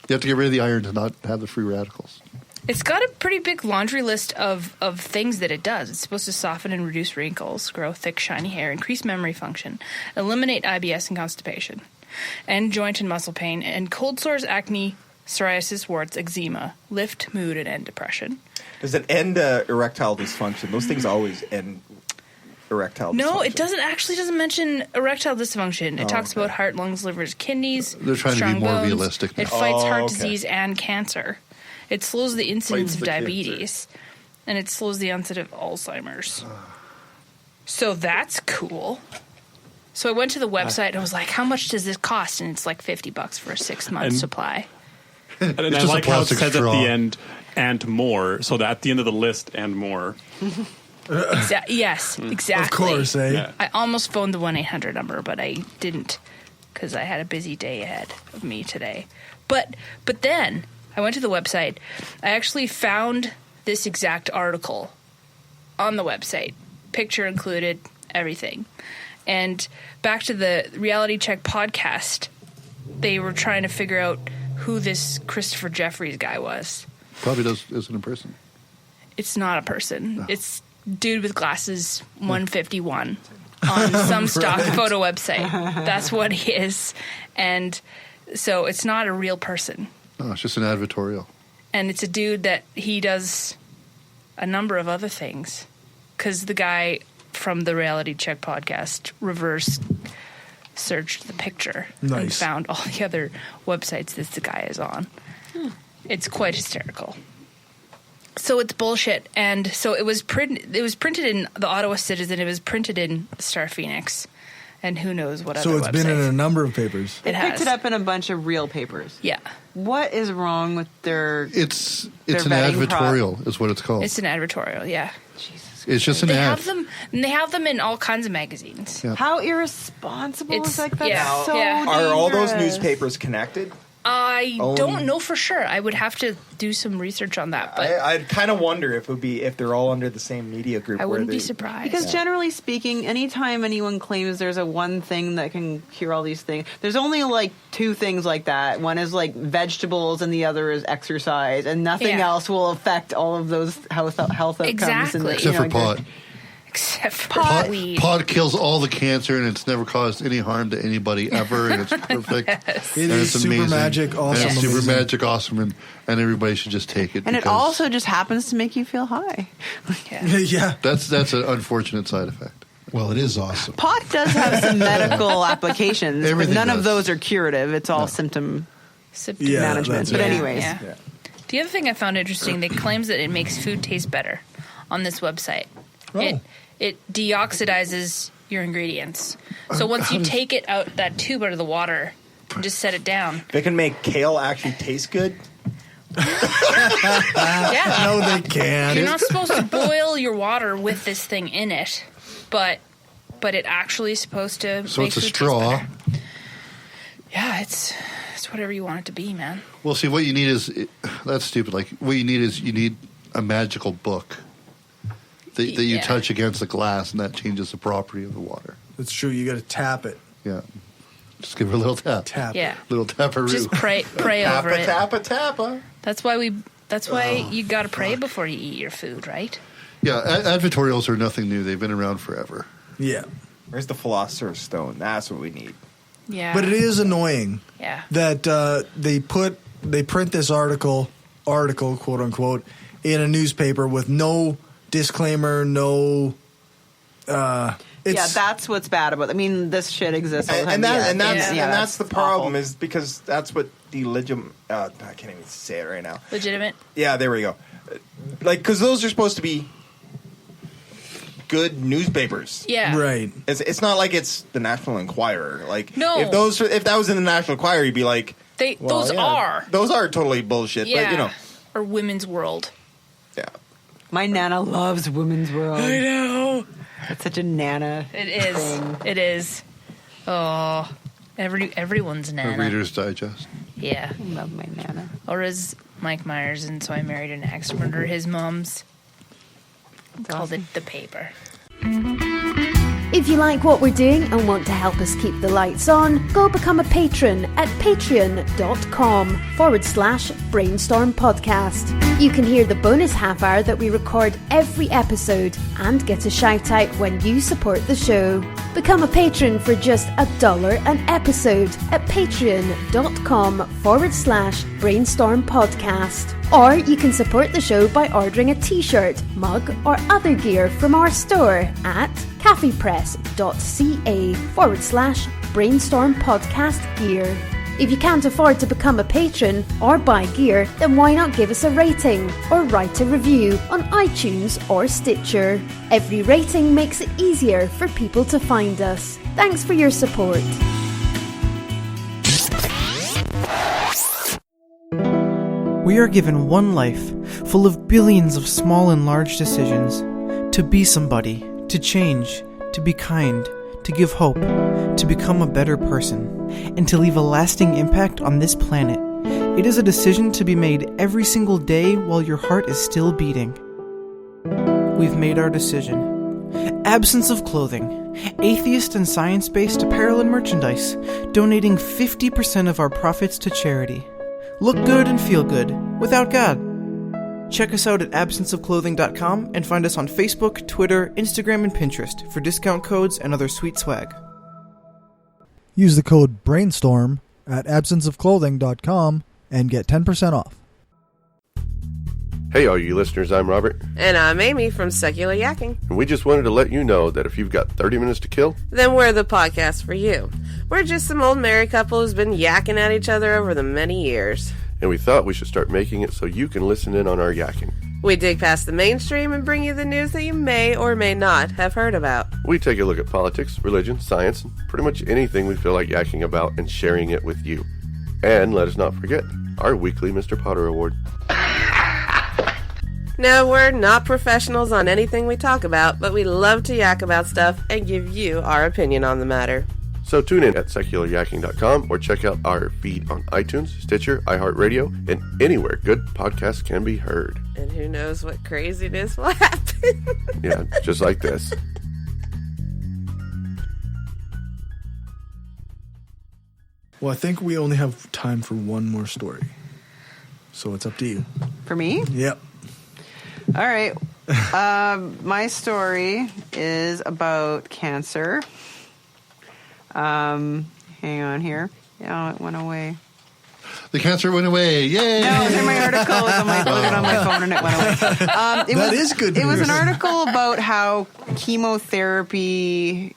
[SPEAKER 4] You have to get rid of the iron to not have the free radicals.
[SPEAKER 6] It's got a pretty big laundry list of things that it does. It's supposed to soften and reduce wrinkles, grow thick, shiny hair, increase memory function, eliminate IBS and constipation, and joint and muscle pain, and cold sores, acne, psoriasis, warts, eczema, lift mood, and end depression.
[SPEAKER 8] Does it end erectile dysfunction? Those things always end erectile dysfunction.
[SPEAKER 6] No, it doesn't mention erectile dysfunction. It talks about heart, lungs, livers, kidneys.
[SPEAKER 4] They're trying to be more realistic now.
[SPEAKER 6] It fights heart disease and cancer. It slows the incidence of diabetes, and it slows the onset of Alzheimer's. So that's cool. So I went to the website and I was like, how much does this cost? And it's like $50 for a 6-month supply.
[SPEAKER 7] And I like how it says at the end, and more. So that at the end of the list, and more.
[SPEAKER 6] Yes, exactly.
[SPEAKER 1] Of course, eh?
[SPEAKER 7] Yeah.
[SPEAKER 6] I almost phoned the 1-800 number, but I didn't because I had a busy day ahead of me today. But then I went to the website. I actually found this exact article on the website. Picture included, everything. And back to the Reality Check podcast, they were trying to figure out who this Christopher Jeffries guy was.
[SPEAKER 4] Probably isn't a person.
[SPEAKER 6] It's not a person. No. It's dude with glasses 151 on some stock photo website. That's what he is. And so it's not a real person.
[SPEAKER 4] No, it's just an advertorial.
[SPEAKER 6] And it's a dude that he does a number of other things. Because the guy from the Reality Check podcast reverse searched the picture and found all the other websites that the guy is on. It's quite hysterical. So it's bullshit. And so it was printed in the Ottawa Citizen. It was printed in Star Phoenix. And who knows what other websites.
[SPEAKER 1] So it's been in a number of papers.
[SPEAKER 3] They picked it up in a bunch of real papers.
[SPEAKER 6] Yeah.
[SPEAKER 3] What is wrong with their
[SPEAKER 4] It's an advertorial is what it's called.
[SPEAKER 6] It's an advertorial, yeah.
[SPEAKER 3] Jesus.
[SPEAKER 4] It's just an ad.
[SPEAKER 6] They have them in all kinds of magazines.
[SPEAKER 4] Yeah.
[SPEAKER 3] How irresponsible is that? That's
[SPEAKER 6] yeah,
[SPEAKER 3] so
[SPEAKER 6] yeah.
[SPEAKER 8] Are all those newspapers connected?
[SPEAKER 6] I don't know for sure. I would have to do some research on that. But
[SPEAKER 8] I'd kind of wonder if they're all under the same media group.
[SPEAKER 6] I wouldn't be surprised.
[SPEAKER 3] Because generally speaking, anytime anyone claims there's a one thing that can cure all these things, there's only like two things like that. One is like vegetables, and the other is exercise, and nothing else will affect all of those health outcomes.
[SPEAKER 6] Exactly.
[SPEAKER 4] Except for pot.
[SPEAKER 6] Except for pot.
[SPEAKER 4] Pot kills all the cancer, and it's never caused any harm to anybody ever, and it's perfect.
[SPEAKER 1] Yes. It is super
[SPEAKER 4] amazing.
[SPEAKER 1] magic, awesome.
[SPEAKER 4] And it's super magic, awesome, and everybody should just take it.
[SPEAKER 3] And it also just happens to make you feel high.
[SPEAKER 1] Yeah.
[SPEAKER 4] That's an unfortunate side effect.
[SPEAKER 10] Well, it is awesome.
[SPEAKER 3] Pot does have some medical applications, but
[SPEAKER 4] Everything
[SPEAKER 3] none of
[SPEAKER 4] does.
[SPEAKER 3] those are curative. It's all symptom
[SPEAKER 1] Yeah,
[SPEAKER 3] management.
[SPEAKER 1] that's
[SPEAKER 3] But
[SPEAKER 1] right.
[SPEAKER 3] anyways.
[SPEAKER 6] Yeah. The other thing I found interesting, they claims that it makes food taste better on this website.
[SPEAKER 1] Oh.
[SPEAKER 6] It deoxidizes your ingredients. So once you take it out, that tube out of the water, and just set it down.
[SPEAKER 8] They can make kale actually taste good.
[SPEAKER 6] Yeah.
[SPEAKER 1] No, they can't.
[SPEAKER 6] You're not supposed to boil your water with this thing in it, but it actually is supposed to
[SPEAKER 4] So
[SPEAKER 6] make
[SPEAKER 4] it's a
[SPEAKER 6] food taste
[SPEAKER 4] straw.
[SPEAKER 6] better. Yeah, it's whatever you want it to be, man.
[SPEAKER 4] Well, see, what you need is that's stupid. Like, what you need a magical book that you
[SPEAKER 6] Yeah.
[SPEAKER 4] touch against the glass, and that changes the property of the water.
[SPEAKER 1] It's true. You got to tap it.
[SPEAKER 4] Yeah, just give it a little tap.
[SPEAKER 1] Tap.
[SPEAKER 6] Yeah.
[SPEAKER 4] Little taparoo.
[SPEAKER 6] Just pray over it.
[SPEAKER 8] Tappa.
[SPEAKER 6] That's why you got to pray before you eat your food, right?
[SPEAKER 4] Yeah, advertorials are nothing new. They've been around forever.
[SPEAKER 1] Yeah.
[SPEAKER 8] Where's the Philosopher's Stone? That's what we need.
[SPEAKER 6] Yeah.
[SPEAKER 1] But it is annoying
[SPEAKER 6] Yeah.
[SPEAKER 1] that they print this article, quote unquote, in a newspaper with no disclaimer, no.
[SPEAKER 3] That's what's bad about it. I mean, this shit exists all the time.
[SPEAKER 8] And that's the problem
[SPEAKER 3] awful.
[SPEAKER 8] is because that's what I can't even say it right now.
[SPEAKER 6] Legitimate.
[SPEAKER 8] Yeah, there we go. Like, because those are supposed to be good newspapers.
[SPEAKER 6] Yeah.
[SPEAKER 1] Right.
[SPEAKER 8] It's not like it's the National Enquirer. Like,
[SPEAKER 6] No.
[SPEAKER 8] if that was in the National Enquirer, you'd be like,
[SPEAKER 6] Those are
[SPEAKER 8] totally bullshit.
[SPEAKER 6] yeah.
[SPEAKER 8] But you know,
[SPEAKER 6] Or Women's World.
[SPEAKER 8] yeah.
[SPEAKER 3] My Nana loves Women's World.
[SPEAKER 6] I know.
[SPEAKER 3] It's such a Nana.
[SPEAKER 6] It is.
[SPEAKER 3] thing.
[SPEAKER 6] It is. Oh, everyone's
[SPEAKER 4] A
[SPEAKER 6] Nana.
[SPEAKER 4] Reader's Digest.
[SPEAKER 6] Yeah.
[SPEAKER 3] I love my Nana.
[SPEAKER 6] Or as Mike Myers and So I Married an Axe Murderer, his mom's called it the paper.
[SPEAKER 11] If you like what we're doing and want to help us keep the lights on, go become a patron at patreon.com/brainstorm podcast. You can hear the bonus half hour that we record every episode and get a shout out when you support the show. Become a patron for just $1 an episode at patreon.com/brainstorm podcast. Or you can support the show by ordering a t-shirt, mug or other gear from our store at caffeepress.ca/brainstorm podcast gear. If you can't afford to become a patron or buy gear, then why not give us a rating or write a review on iTunes or Stitcher? Every rating makes it easier for people to find us. Thanks for your support.
[SPEAKER 12] We are given one life, full of billions of small and large decisions. To be somebody, to change, to be kind, to give hope, to become a better person, and to leave a lasting impact on this planet. It is a decision to be made every single day while your heart is still beating. We've made our decision. Absence of Clothing, atheist and science-based apparel and merchandise, donating 50% of our profits to charity. Look good and feel good, without God. Check us out at absenceofclothing.com and find us on Facebook, Twitter, Instagram, and Pinterest for discount codes and other sweet swag.
[SPEAKER 1] Use the code BRAINSTORM at absenceofclothing.com and get 10% off.
[SPEAKER 13] Hey, all you listeners, I'm Robert.
[SPEAKER 14] And I'm Amy from Secular Yakking.
[SPEAKER 13] And we just wanted to let you know that if you've got 30 minutes to kill,
[SPEAKER 14] then we're the podcast for you. We're just some old married couple who's been yakking at each other over the many years.
[SPEAKER 13] And we thought we should start making it so you can listen in on our yakking.
[SPEAKER 14] We dig past the mainstream and bring you the news that you may or may not have heard about.
[SPEAKER 13] We take a look at politics, religion, science, and pretty much anything we feel like yakking about and sharing it with you. And let us not forget our weekly Mr. Potter Award.
[SPEAKER 14] Now, we're not professionals on anything we talk about, but we love to yak about stuff and give you our opinion on the matter.
[SPEAKER 13] So tune in at secularyakking.com or check out our feed on iTunes, Stitcher, iHeartRadio, and anywhere good podcasts can be heard.
[SPEAKER 14] And who knows what craziness will happen.
[SPEAKER 13] Yeah, just like this.
[SPEAKER 1] Well, I think we only have time for one more story. So it's up to you.
[SPEAKER 3] For me?
[SPEAKER 1] Yep.
[SPEAKER 3] All right. My story is about cancer. Hang on here. Yeah, it went away.
[SPEAKER 4] The cancer went away. Yay!
[SPEAKER 3] No, it was in my article. It was on my, put it on my phone and it went away.
[SPEAKER 1] That is good news.
[SPEAKER 3] It was an article about how chemotherapy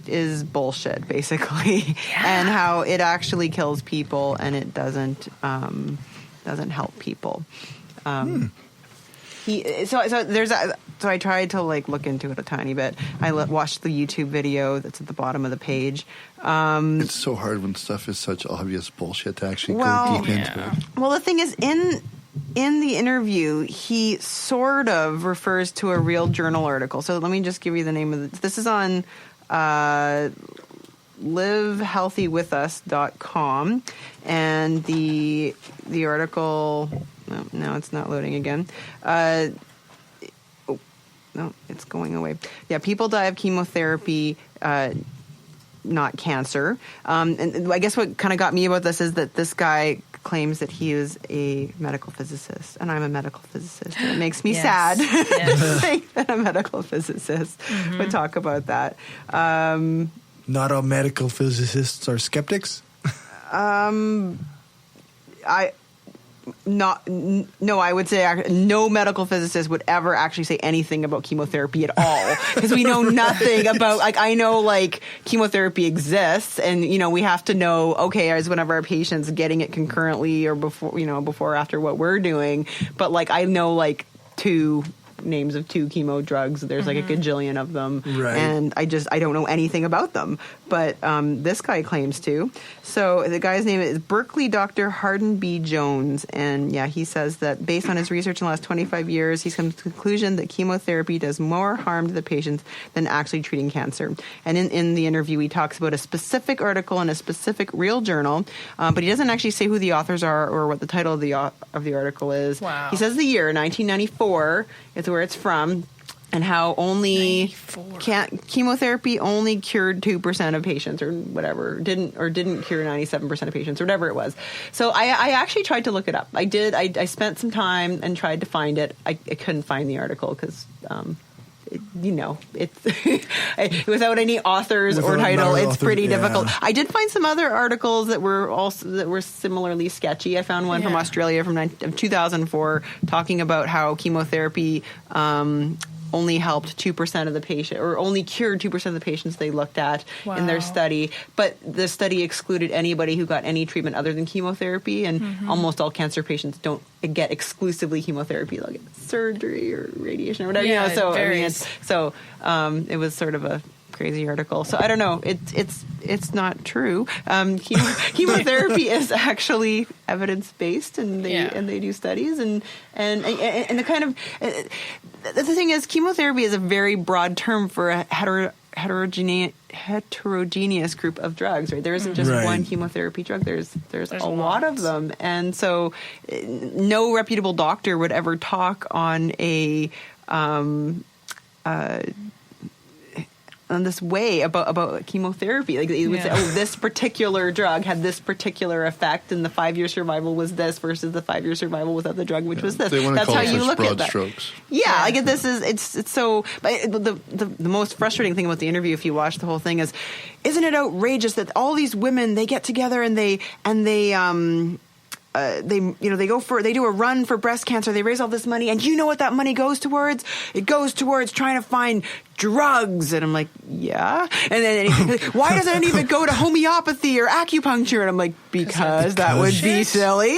[SPEAKER 3] is bullshit, basically, and how it actually kills people and it doesn't help people. So I tried to like look into it a tiny bit. I watched the YouTube video that's at the bottom of the page.
[SPEAKER 4] It's so hard when stuff is such obvious bullshit to actually go deep into it.
[SPEAKER 3] Well, the thing is, in the interview, he sort of refers to a real journal article. So let me just give you the name of it. This is on livehealthywithus.com, and the article. No, it's not loading again. No, it's going away. Yeah, people die of chemotherapy, not cancer. And I guess what kind of got me about this is that this guy claims that he is a medical physicist, and I'm a medical physicist. And it makes me sad to think that a medical physicist would talk about that.
[SPEAKER 1] Not all medical physicists are skeptics?
[SPEAKER 3] I would say no medical physicist would ever actually say anything about chemotherapy at all, because we know nothing about, like, I know like chemotherapy exists, and we have to know, okay, is one of our patients getting it concurrently or before or after what we're doing, but like I know like names of 2 chemo drugs. There's like a gajillion of them,
[SPEAKER 1] right.
[SPEAKER 3] And I don't know anything about them, but this guy claims to. So the guy's name is Berkeley Dr. Hardin B. Jones, and he says that based on his research in the last 25 years, he's come to the conclusion that chemotherapy does more harm to the patients than actually treating cancer. And in the interview, he talks about a specific article in a specific real journal, but he doesn't actually say who the authors are or what the title of the article is.
[SPEAKER 6] Wow.
[SPEAKER 3] He says the year 1994 is where it's from, and how only chemotherapy only cured 2% of patients, or whatever, didn't cure 97% of patients, or whatever it was. So I actually tried to look it up. I did. I spent some time and tried to find it. I couldn't find the article because it's without any authors or title, it's pretty difficult. I did find some other articles that were similarly sketchy. I found one from Australia from 2004 talking about how chemotherapy only helped 2% of the patient, or only cured 2% of the patients they looked at in their study. But the study excluded anybody who got any treatment other than chemotherapy, and almost all cancer patients don't get exclusively chemotherapy. They'll get surgery or radiation or whatever. So it was sort of a crazy article. So I don't know. It's not true. Chemotherapy is actually evidence based, and they do studies, and the kind of the thing is, chemotherapy is a very broad term for a heterogeneous group of drugs, right? There isn't just one chemotherapy drug. There's a lot of them, and so no reputable doctor would ever talk on on this way about chemotherapy. Like they would say, this particular drug had this particular effect, and the 5-year survival was this versus the 5-year survival without the drug, which was this. That's how you look at that.
[SPEAKER 4] Strokes.
[SPEAKER 3] Yeah, like this is it's so. But the most frustrating thing about the interview, if you watch the whole thing, isn't it outrageous that all these women, they get together and they do a run for breast cancer. They raise all this money, and you know what that money goes towards? It goes towards trying to find drugs. And I'm like, yeah. And then why doesn't it even go to homeopathy or acupuncture? And I'm like, because that would be silly.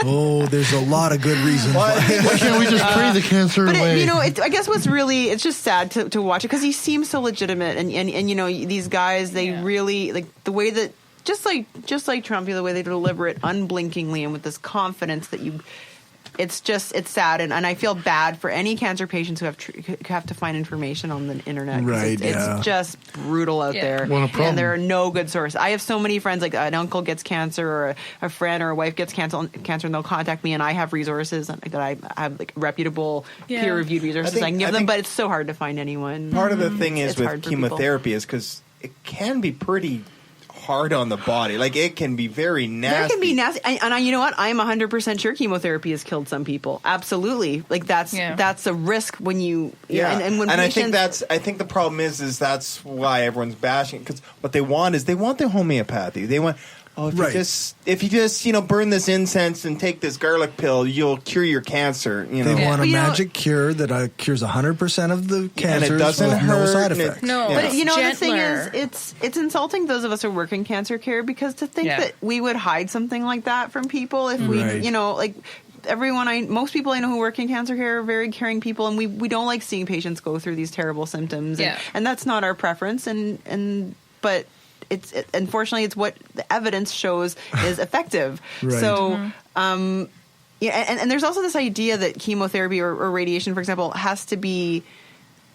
[SPEAKER 1] Oh, there's a lot of good reasons.
[SPEAKER 4] Why can't we just pray the cancer away?
[SPEAKER 3] I guess it's just sad to watch it, because he seems so legitimate, and these guys, they really, like the way that, just like Trump, the way they deliver it unblinkingly and with this confidence that it's sad, and I feel bad for any cancer patients who have to find information on the internet.
[SPEAKER 1] Right,
[SPEAKER 3] it's just brutal out there, and there are no good sources. I have so many friends, like an uncle gets cancer, or a friend or a wife gets cancer, and they'll contact me, and I have resources that I have, like reputable, peer-reviewed resources I can give them, but it's so hard to find anyone.
[SPEAKER 8] Part of the thing is with chemotherapy is because it can be pretty hard on the body. Like, it can be very nasty.
[SPEAKER 3] It can be nasty. And you know what? I'm 100% sure chemotherapy has killed some people. Absolutely. Like, that's a risk when you...
[SPEAKER 8] Yeah.
[SPEAKER 3] And when patients,
[SPEAKER 8] I think the problem is that's why everyone's bashing it. Because what they want is they want the homeopathy. They want... Oh, if you just burn this incense and take this garlic pill, you'll cure your cancer.
[SPEAKER 1] They want a magic cure that cures 100% of the cancers
[SPEAKER 8] and it doesn't
[SPEAKER 1] with
[SPEAKER 8] hurt,
[SPEAKER 1] no side effects.
[SPEAKER 6] No,
[SPEAKER 3] but the thing is, it's insulting those of us who work in cancer care, because to think that we would hide something like that from people if we, like. Most people I know who work in cancer care are very caring people, and we don't like seeing patients go through these terrible symptoms, and that's not our preference. But unfortunately, it's what the evidence shows is effective.
[SPEAKER 1] Right.
[SPEAKER 3] So, and there's also this idea that chemotherapy or radiation, for example, has to be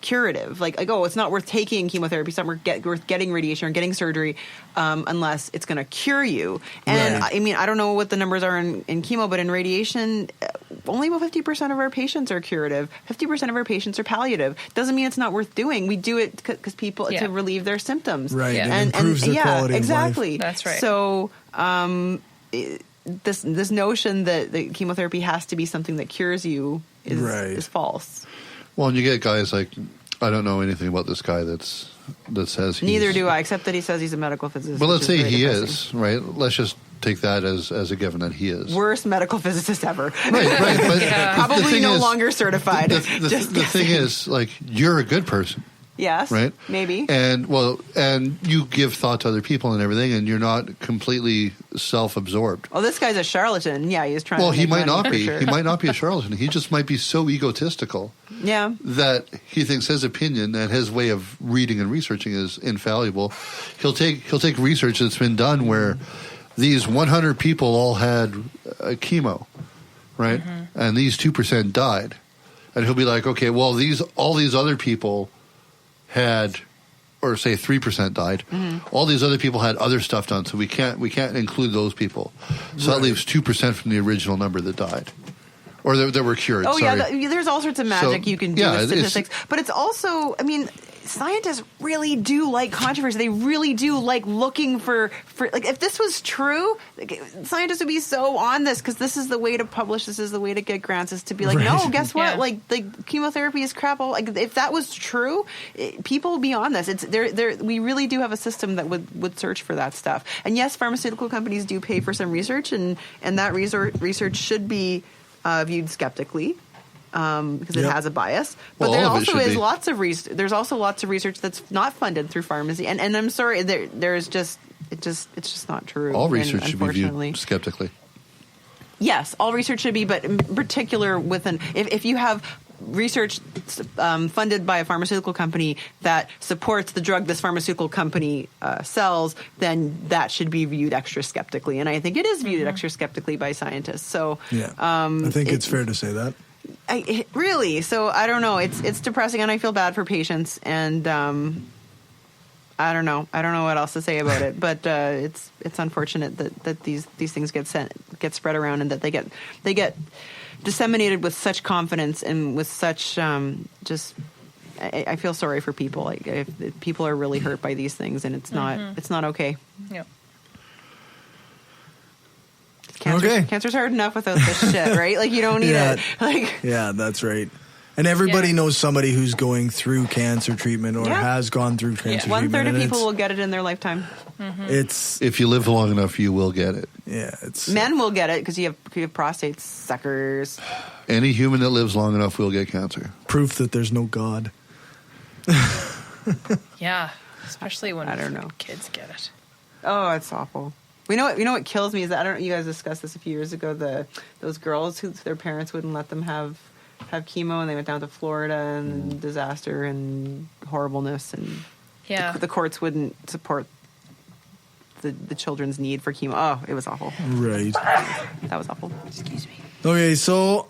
[SPEAKER 3] curative. Like, it's not worth taking chemotherapy, it's not worth getting radiation or getting surgery unless it's going to cure you. And I mean, I don't know what the numbers are in chemo, but in radiation, only about 50% of our patients are curative. 50% of our patients are palliative. Doesn't mean it's not worth doing. We do it because people to relieve their symptoms.
[SPEAKER 1] Right. Yeah. It improves their quality of life.
[SPEAKER 6] That's right.
[SPEAKER 3] So this notion that the chemotherapy has to be something that cures you is false.
[SPEAKER 4] Well, and you get guys like, I don't know anything about this guy that says he's...
[SPEAKER 3] Neither do I, except that he says he's a medical physicist.
[SPEAKER 4] But let's say he is, right? Let's just take that as a given that he is.
[SPEAKER 3] Worst medical physicist ever.
[SPEAKER 4] Right. But
[SPEAKER 3] probably no longer certified.
[SPEAKER 4] The thing is, like, you're a good person.
[SPEAKER 3] Yes.
[SPEAKER 4] Right?
[SPEAKER 3] Maybe.
[SPEAKER 4] And you give thought to other people and everything, and you're not completely self-absorbed.
[SPEAKER 3] Oh, this guy's a charlatan. Yeah, he's trying to
[SPEAKER 4] he might not be.
[SPEAKER 3] Sure.
[SPEAKER 4] He might not be a charlatan. He just might be so egotistical that he thinks his opinion and his way of reading and researching is infallible. He'll take research that's been done where these 100 people all had chemo, right? Mm-hmm. And these 2% died. And he'll be like, okay, well, all these other people had, or say 3% died. Mm-hmm. All these other people had other stuff done, so we can't include those people. So that leaves 2% from the original number that died, or that were cured.
[SPEAKER 3] Oh,
[SPEAKER 4] sorry.
[SPEAKER 3] yeah, there's all sorts of magic you can do with statistics, but it's also, I mean, scientists really do like controversy. They really do like looking for like, if this was true, scientists would be so on this, because this is the way to publish, this is the way to get grants, is to be like, no, guess what? Like chemotherapy is crap. Like, if that was true, people would be on this. It's we really do have a system that would search for that stuff. And yes, pharmaceutical companies do pay for some research, and that research should be viewed skeptically. Because it has a bias, but there also is lots of there's also lots of research that's not funded through pharmacy, and I'm sorry, it's just not true.
[SPEAKER 4] All research should be viewed skeptically.
[SPEAKER 3] Yes, all research should be, but in particular if you have research funded by a pharmaceutical company that supports the drug this pharmaceutical company sells, then that should be viewed extra skeptically, and I think it is viewed extra skeptically by scientists. So
[SPEAKER 1] I think it's fair to say that.
[SPEAKER 3] Really? So I don't know. It's depressing, and I feel bad for patients, and I don't know what else to say about it. But it's unfortunate that these things get spread around, and that they get disseminated with such confidence and with such I feel sorry for people. Like, if people are really hurt by these things, and it's not okay.
[SPEAKER 6] Yep.
[SPEAKER 3] Cancer's hard enough without this shit, right? Like, you don't need it. Like,
[SPEAKER 1] yeah, that's right. And everybody knows somebody who's going through cancer treatment or has gone through cancer treatment.
[SPEAKER 3] 1/3 of people will get it in their lifetime.
[SPEAKER 6] Mm-hmm.
[SPEAKER 1] It's,
[SPEAKER 4] if you live long enough, you will get it.
[SPEAKER 1] Yeah, it's
[SPEAKER 3] men will get it because you have prostate suckers.
[SPEAKER 4] Any human that lives long enough will get cancer.
[SPEAKER 1] Proof that there's no God.
[SPEAKER 6] Yeah, especially when kids get it.
[SPEAKER 3] Oh, it's awful. We know what kills me is that, I don't know, you guys discussed this a few years ago, those girls who their parents wouldn't let them have chemo, and they went down to Florida, and disaster and horribleness, and the courts wouldn't support the children's need for chemo. Oh, it was awful.
[SPEAKER 1] Right.
[SPEAKER 3] That was awful. Excuse me.
[SPEAKER 1] Okay, so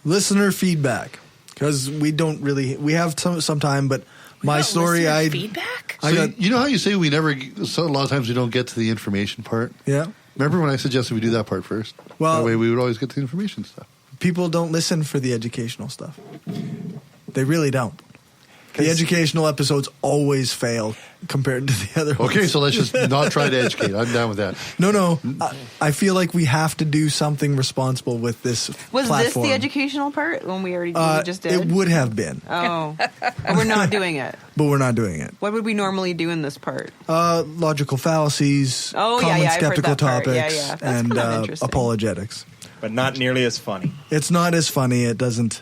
[SPEAKER 1] listener feedback, because we have some time, but my story,
[SPEAKER 6] feedback?
[SPEAKER 4] You know how you say a lot of times we don't get to the information part?
[SPEAKER 1] Yeah.
[SPEAKER 4] Remember when I suggested we do that part first?
[SPEAKER 1] Well,
[SPEAKER 4] that way we would always get to the information stuff.
[SPEAKER 1] People don't listen for the educational stuff. They really don't. The educational episodes always fail compared to the other ones.
[SPEAKER 4] Okay, so let's just not try to educate. I'm down with that.
[SPEAKER 1] No. I feel like we have to do something responsible with this
[SPEAKER 3] Was
[SPEAKER 1] platform.
[SPEAKER 3] this the educational part when we just did?
[SPEAKER 1] It would have been.
[SPEAKER 3] Oh. But we're not doing it.
[SPEAKER 1] But we're not doing it.
[SPEAKER 3] What would we normally do in this part?
[SPEAKER 1] Logical fallacies, common skeptical
[SPEAKER 3] I've heard that part.
[SPEAKER 1] topics,
[SPEAKER 3] That's
[SPEAKER 1] and
[SPEAKER 3] kind of interesting.
[SPEAKER 1] apologetics.
[SPEAKER 8] But not nearly as funny.
[SPEAKER 1] It's not as funny. It doesn't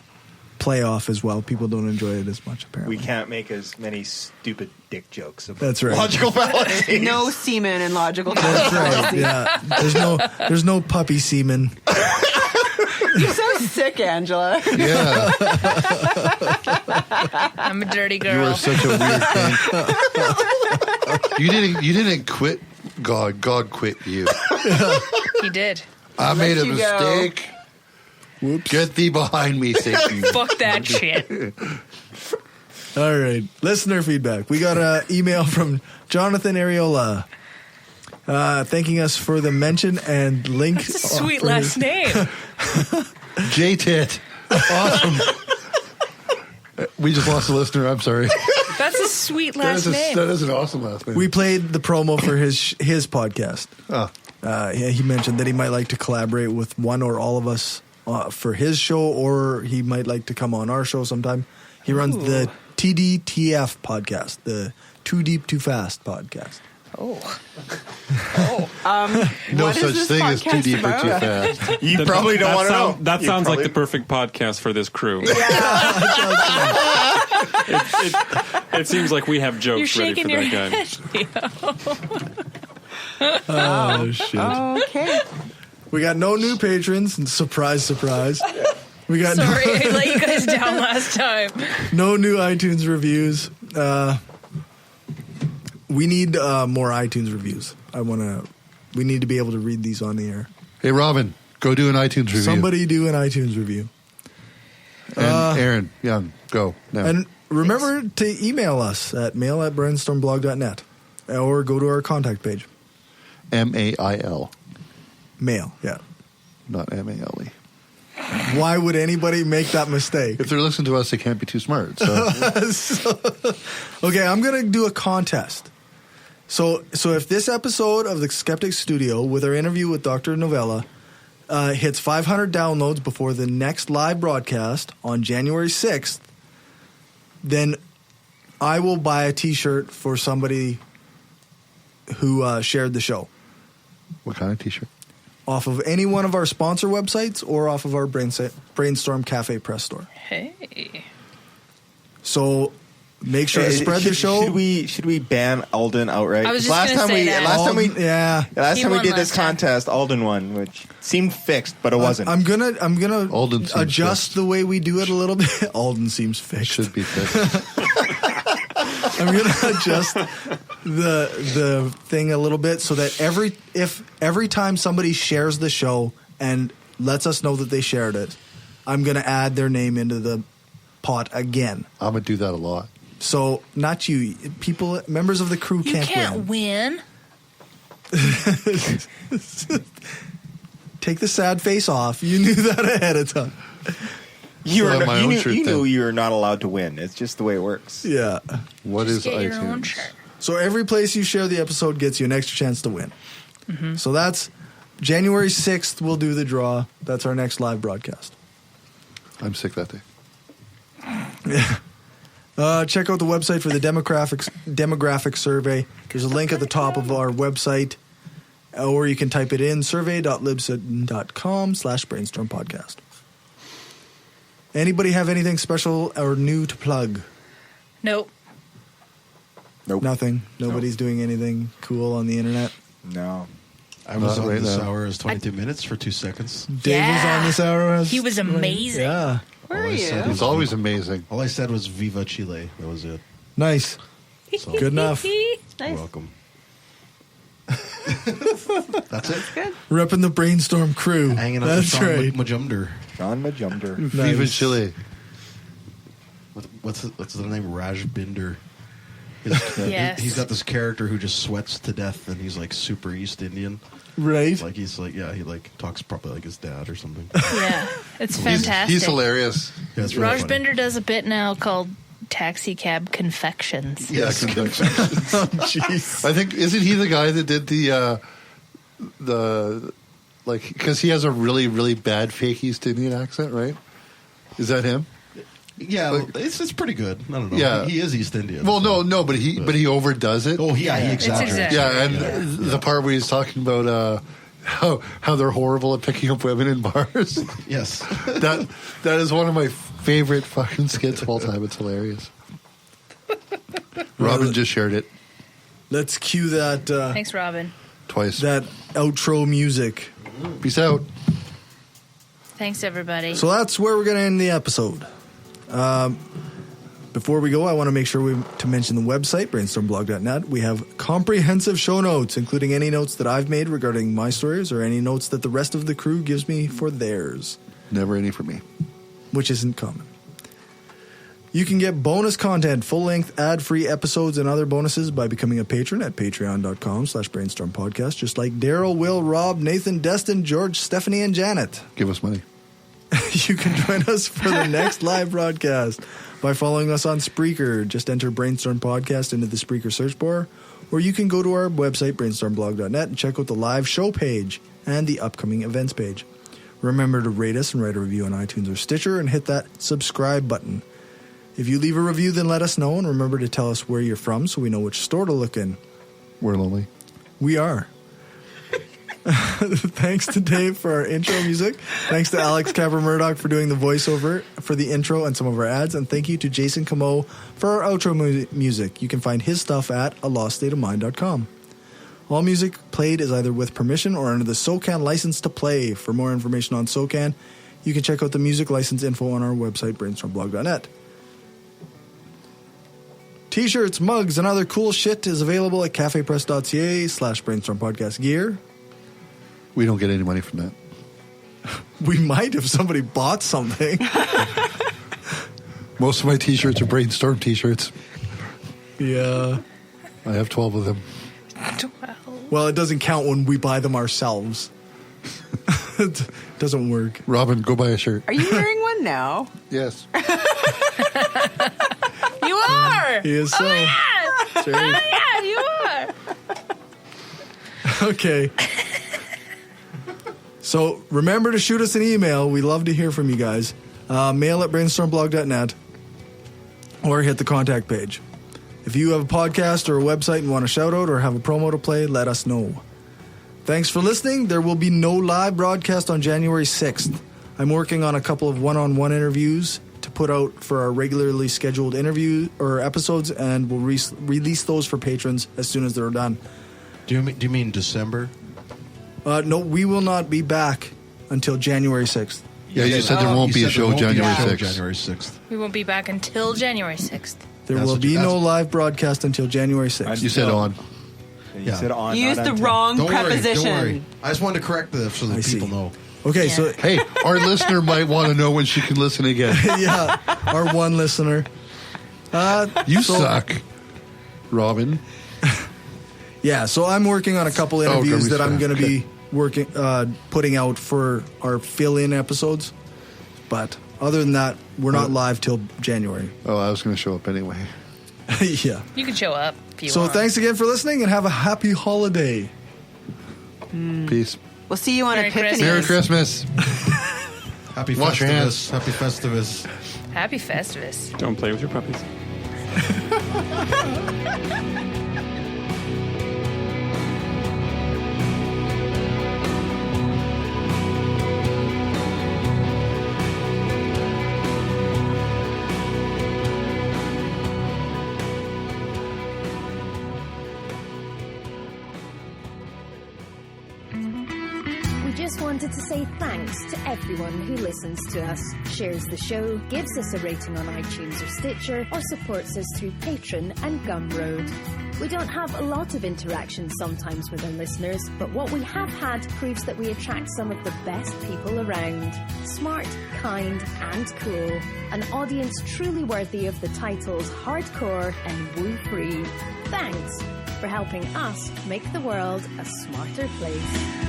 [SPEAKER 1] play off as well. People don't enjoy it as much, apparently.
[SPEAKER 8] We can't make as many stupid dick jokes about
[SPEAKER 1] That's right.
[SPEAKER 8] logical fallacies.
[SPEAKER 3] No semen in logical
[SPEAKER 1] That's
[SPEAKER 3] fallacies.
[SPEAKER 1] right. Yeah. There's no puppy semen.
[SPEAKER 3] You're so sick, Angela.
[SPEAKER 4] Yeah.
[SPEAKER 6] I'm a dirty girl.
[SPEAKER 4] You are such a weird thing. You didn't quit God. God quit you.
[SPEAKER 6] He did.
[SPEAKER 4] I made a
[SPEAKER 3] you
[SPEAKER 4] mistake. Whoops. Get thee behind me, Satan.
[SPEAKER 6] Fuck that shit.
[SPEAKER 1] All right. Listener feedback. We got an email from Jonathan Areola thanking us for the mention and link.
[SPEAKER 6] That's a sweet last name.
[SPEAKER 4] J-Tit. Awesome. We just lost a listener. I'm sorry.
[SPEAKER 6] That's a sweet last name.
[SPEAKER 4] That is an awesome last name.
[SPEAKER 1] We played the promo for his podcast.
[SPEAKER 4] Oh.
[SPEAKER 1] He mentioned that he might like to collaborate with one or all of us for his show, or he might like to come on our show sometime. He runs the TDTF podcast, the Too Deep Too Fast podcast.
[SPEAKER 3] No
[SPEAKER 4] such thing as too deep or too fast.
[SPEAKER 8] You probably don't want to know.
[SPEAKER 7] That sounds like the perfect podcast for this crew. It seems like we have jokes
[SPEAKER 6] You're
[SPEAKER 7] ready for
[SPEAKER 6] shaking your
[SPEAKER 7] that guy.
[SPEAKER 6] head.
[SPEAKER 1] Oh, shit.
[SPEAKER 3] Okay.
[SPEAKER 1] We got no new patrons, and surprise, surprise. We got
[SPEAKER 6] Sorry, I let you guys down last time.
[SPEAKER 1] no new iTunes reviews. We need more iTunes reviews. We need to be able to read these on the air.
[SPEAKER 4] Hey, Robin, go do an iTunes review.
[SPEAKER 1] Somebody do an iTunes review.
[SPEAKER 4] And Aaron, Young, go now.
[SPEAKER 1] And remember to email us at mail@brainstormblog.net or go to our contact page.
[SPEAKER 4] MAIL,
[SPEAKER 1] Mail, yeah.
[SPEAKER 4] not MALE.
[SPEAKER 1] Why would anybody make that mistake?
[SPEAKER 4] If they're listening to us, they can't be too smart. So.
[SPEAKER 1] Okay, I'm going to do a contest. So if this episode of the Skeptic Studio with our interview with Dr. Novella hits 500 downloads before the next live broadcast on January 6th, then I will buy a T-shirt for somebody who shared the show.
[SPEAKER 4] What kind of T-shirt?
[SPEAKER 1] Off of any one of our sponsor websites or off of our Brainstorm Cafe Press Store.
[SPEAKER 6] Hey.
[SPEAKER 1] So make sure to spread the show.
[SPEAKER 8] Should we ban Alden outright?
[SPEAKER 6] I was just
[SPEAKER 8] last
[SPEAKER 6] gonna
[SPEAKER 8] time
[SPEAKER 6] say
[SPEAKER 8] we
[SPEAKER 6] that.
[SPEAKER 8] last time we
[SPEAKER 1] Alden, yeah.
[SPEAKER 8] last
[SPEAKER 6] He
[SPEAKER 8] time we
[SPEAKER 6] won
[SPEAKER 8] did this
[SPEAKER 6] last time.
[SPEAKER 8] contest, Alden won, which seemed fixed, but it wasn't.
[SPEAKER 1] I'm gonna
[SPEAKER 4] Alden seems
[SPEAKER 1] adjust
[SPEAKER 4] fixed.
[SPEAKER 1] the way we do it a little bit. Alden seems fixed.
[SPEAKER 4] Should be fixed.
[SPEAKER 1] I'm gonna adjust the thing a little bit so that every time somebody shares the show and lets us know that they shared it, I'm gonna add their name into the pot again.
[SPEAKER 4] I'm going to do that a lot.
[SPEAKER 1] So not you, people, members of the crew
[SPEAKER 6] You can't win.
[SPEAKER 1] Take the sad face off. You knew that ahead of time.
[SPEAKER 8] You
[SPEAKER 4] So my own shirt
[SPEAKER 8] knew
[SPEAKER 4] then.
[SPEAKER 8] you were not allowed to win. It's just the way it works.
[SPEAKER 1] Yeah.
[SPEAKER 4] What
[SPEAKER 6] Just
[SPEAKER 4] is
[SPEAKER 6] get your own
[SPEAKER 4] iTunes?
[SPEAKER 6] shirt.
[SPEAKER 1] So every place you share the episode gets you an extra chance to win. So that's January 6th. We'll do the draw. That's our next live broadcast.
[SPEAKER 4] I'm sick that day.
[SPEAKER 1] Check out the website for the demographic survey. There's a link at the top of our website, or you can type it in survey.libsyn.com/brainstorm podcast. Anybody have anything special or new to plug?
[SPEAKER 6] Nope.
[SPEAKER 1] Nothing. Nobody's doing anything cool on the internet.
[SPEAKER 8] No.
[SPEAKER 10] I was
[SPEAKER 4] Not
[SPEAKER 10] on
[SPEAKER 4] right
[SPEAKER 10] this
[SPEAKER 4] now.
[SPEAKER 10] hour as 22 minutes for 2 seconds.
[SPEAKER 1] Dave was on this hour.
[SPEAKER 6] He was amazing.
[SPEAKER 1] Yeah.
[SPEAKER 3] Where
[SPEAKER 10] All
[SPEAKER 3] are
[SPEAKER 10] I said
[SPEAKER 3] you?
[SPEAKER 10] was
[SPEAKER 4] It's always amazing.
[SPEAKER 10] All I said was Viva Chile. That was it.
[SPEAKER 1] Nice.
[SPEAKER 10] So,
[SPEAKER 1] Good enough.
[SPEAKER 10] You're
[SPEAKER 3] Nice.
[SPEAKER 10] welcome. That's it.
[SPEAKER 3] Good.
[SPEAKER 1] Repping the Brainstorm crew.
[SPEAKER 10] Hanging out
[SPEAKER 1] That's
[SPEAKER 10] with Sean
[SPEAKER 1] right.
[SPEAKER 10] Majumder.
[SPEAKER 8] John Majumder.
[SPEAKER 4] Viva
[SPEAKER 1] Nice.
[SPEAKER 4] Chile.
[SPEAKER 10] What's the name? Raj Binder.
[SPEAKER 6] Yes.
[SPEAKER 10] He's got this character who just sweats to death, and he's like super East Indian.
[SPEAKER 1] Right.
[SPEAKER 10] Like he like talks probably like his dad or something.
[SPEAKER 6] Yeah. It's fantastic.
[SPEAKER 4] He's hilarious.
[SPEAKER 10] Yeah, it's really
[SPEAKER 6] Raj
[SPEAKER 10] funny.
[SPEAKER 6] Binder does a bit now called Taxi cab confections.
[SPEAKER 4] Yeah, confections.
[SPEAKER 1] Oh, jeez.
[SPEAKER 4] I think, isn't he the guy that did the like, because he has a really, really bad fake East Indian accent, right? Is that him?
[SPEAKER 15] Yeah,
[SPEAKER 4] like,
[SPEAKER 15] it's pretty good. I don't know.
[SPEAKER 4] Yeah.
[SPEAKER 15] He is East Indian.
[SPEAKER 4] Well, no, but he overdoes it.
[SPEAKER 15] Oh, yeah, he exaggerates.
[SPEAKER 4] Yeah, and the part where he's talking about how they're horrible at picking up women in bars.
[SPEAKER 15] Yes.
[SPEAKER 4] that is one of my favorite fucking skits of all time. It's hilarious. Robin just shared it.
[SPEAKER 1] Let's cue that.
[SPEAKER 6] Thanks, Robin.
[SPEAKER 4] Twice.
[SPEAKER 1] That outro music.
[SPEAKER 4] Peace out.
[SPEAKER 6] Thanks, everybody.
[SPEAKER 1] So that's where we're going to end the episode. Before we go, I want to make sure to mention the website, brainstormblog.net. We have comprehensive show notes, including any notes that I've made regarding my stories or any notes that the rest of the crew gives me for theirs.
[SPEAKER 4] Never any for me.
[SPEAKER 1] Which isn't common. You can get bonus content, full-length, ad-free episodes, and other bonuses by becoming a patron at patreon.com/brainstormpodcast, just like Daryl, Will, Rob, Nathan, Destin, George, Stephanie, and Janet.
[SPEAKER 4] Give us money.
[SPEAKER 1] You can join us for the next live broadcast by following us on Spreaker. Just enter Brainstorm Podcast into the Spreaker search bar, or you can go to our website, brainstormblog.net, and check out the live show page and the upcoming events page. Remember to rate us and write a review on iTunes or Stitcher and hit that subscribe button. If you leave a review, then let us know, and remember to tell us where you're from so we know which store to look in.
[SPEAKER 4] We're lonely.
[SPEAKER 1] We are. Thanks to Dave for our intro music. Thanks to Alex Capper-Murdoch for doing the voiceover for the intro and some of our ads. And thank you to Jason Camo for our outro music. You can find his stuff at aloststateofmind.com. All music played is either with permission or under the SOCAN license to play. For more information on SOCAN, you can check out the music license info on our website, brainstormblog.net. T-shirts, mugs, and other cool shit is available at cafepress.ca/brainstormpodcastgear.
[SPEAKER 4] We don't get any money from that.
[SPEAKER 1] We might if somebody bought something.
[SPEAKER 4] Most of my T-shirts are Brainstorm T-shirts.
[SPEAKER 1] Yeah.
[SPEAKER 4] I have 12 of them.
[SPEAKER 6] 12.
[SPEAKER 1] Well, it doesn't count when we buy them ourselves. It doesn't work.
[SPEAKER 4] Robin, go buy a shirt.
[SPEAKER 3] Are you wearing one now?
[SPEAKER 4] Yes.
[SPEAKER 6] You are!
[SPEAKER 1] He is so.
[SPEAKER 6] Oh, yeah!
[SPEAKER 1] Sorry.
[SPEAKER 6] Oh, yeah, you are!
[SPEAKER 1] Okay. So remember to shoot us an email. We love to hear from you guys. Mail at brainstormblog.net or hit the contact page. If you have a podcast or a website and want a shout out or have a promo to play, let us know. Thanks for listening. There will be no live broadcast on January 6th. I'm working on a couple of one-on-one interviews to put out for our regularly scheduled interview or episodes, and we'll release those for patrons as soon as they're done.
[SPEAKER 15] Do you mean December?
[SPEAKER 1] No, we will not be back until January 6th.
[SPEAKER 4] Yeah, you said there won't be a show January 6th.
[SPEAKER 15] January 6th.
[SPEAKER 6] We won't be back until January 6th.
[SPEAKER 1] There will be no live broadcast until January 6th.
[SPEAKER 4] You said on.
[SPEAKER 8] You said on.
[SPEAKER 3] You used
[SPEAKER 8] not
[SPEAKER 3] the
[SPEAKER 8] until.
[SPEAKER 3] wrong
[SPEAKER 15] Don't
[SPEAKER 3] preposition.
[SPEAKER 15] worry. I just wanted to correct this so that people know.
[SPEAKER 1] Okay,
[SPEAKER 6] Yeah.
[SPEAKER 1] so
[SPEAKER 4] Hey, our listener might want to know when she can listen again.
[SPEAKER 1] yeah, our one listener.
[SPEAKER 4] You suck, Robin.
[SPEAKER 1] Yeah, so I'm working on a couple interviews that I'm going to
[SPEAKER 4] Okay.
[SPEAKER 1] be putting out for our fill-in episodes. But other than that, we're not live till January.
[SPEAKER 4] Oh, I was going to show up anyway.
[SPEAKER 1] Yeah.
[SPEAKER 6] You can show up if you
[SPEAKER 1] So
[SPEAKER 6] want.
[SPEAKER 1] thanks again for listening and have a happy holiday.
[SPEAKER 4] Peace.
[SPEAKER 3] We'll see you on
[SPEAKER 6] Merry
[SPEAKER 3] Epiphany.
[SPEAKER 4] Merry Christmas.
[SPEAKER 15] Happy
[SPEAKER 4] Wash your
[SPEAKER 15] Festivus. Happy Festivus.
[SPEAKER 6] Happy Festivus.
[SPEAKER 7] Don't play with your puppies.
[SPEAKER 11] We just wanted to say thanks to everyone who listens to us, shares the show, gives us a rating on iTunes or Stitcher, or supports us through Patreon and Gumroad. We don't have a lot of interaction sometimes with our listeners, but what we have had proves that we attract some of the best people around. Smart, kind, and cool. An audience truly worthy of the titles hardcore and woo-free. Thanks for helping us make the world a smarter place.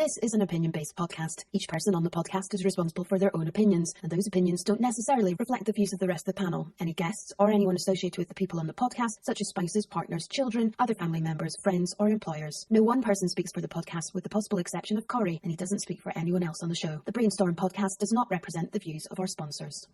[SPEAKER 16] This is an opinion-based podcast. Each person on the podcast is responsible for their own opinions, and those opinions don't necessarily reflect the views of the rest of the panel. Any guests or anyone associated with the people on the podcast, such as spouses, partners, children, other family members, friends, or employers. No one person speaks for the podcast with the possible exception of Corey, and he doesn't speak for anyone else on the show. The Brainstorm podcast does not represent the views of our sponsors.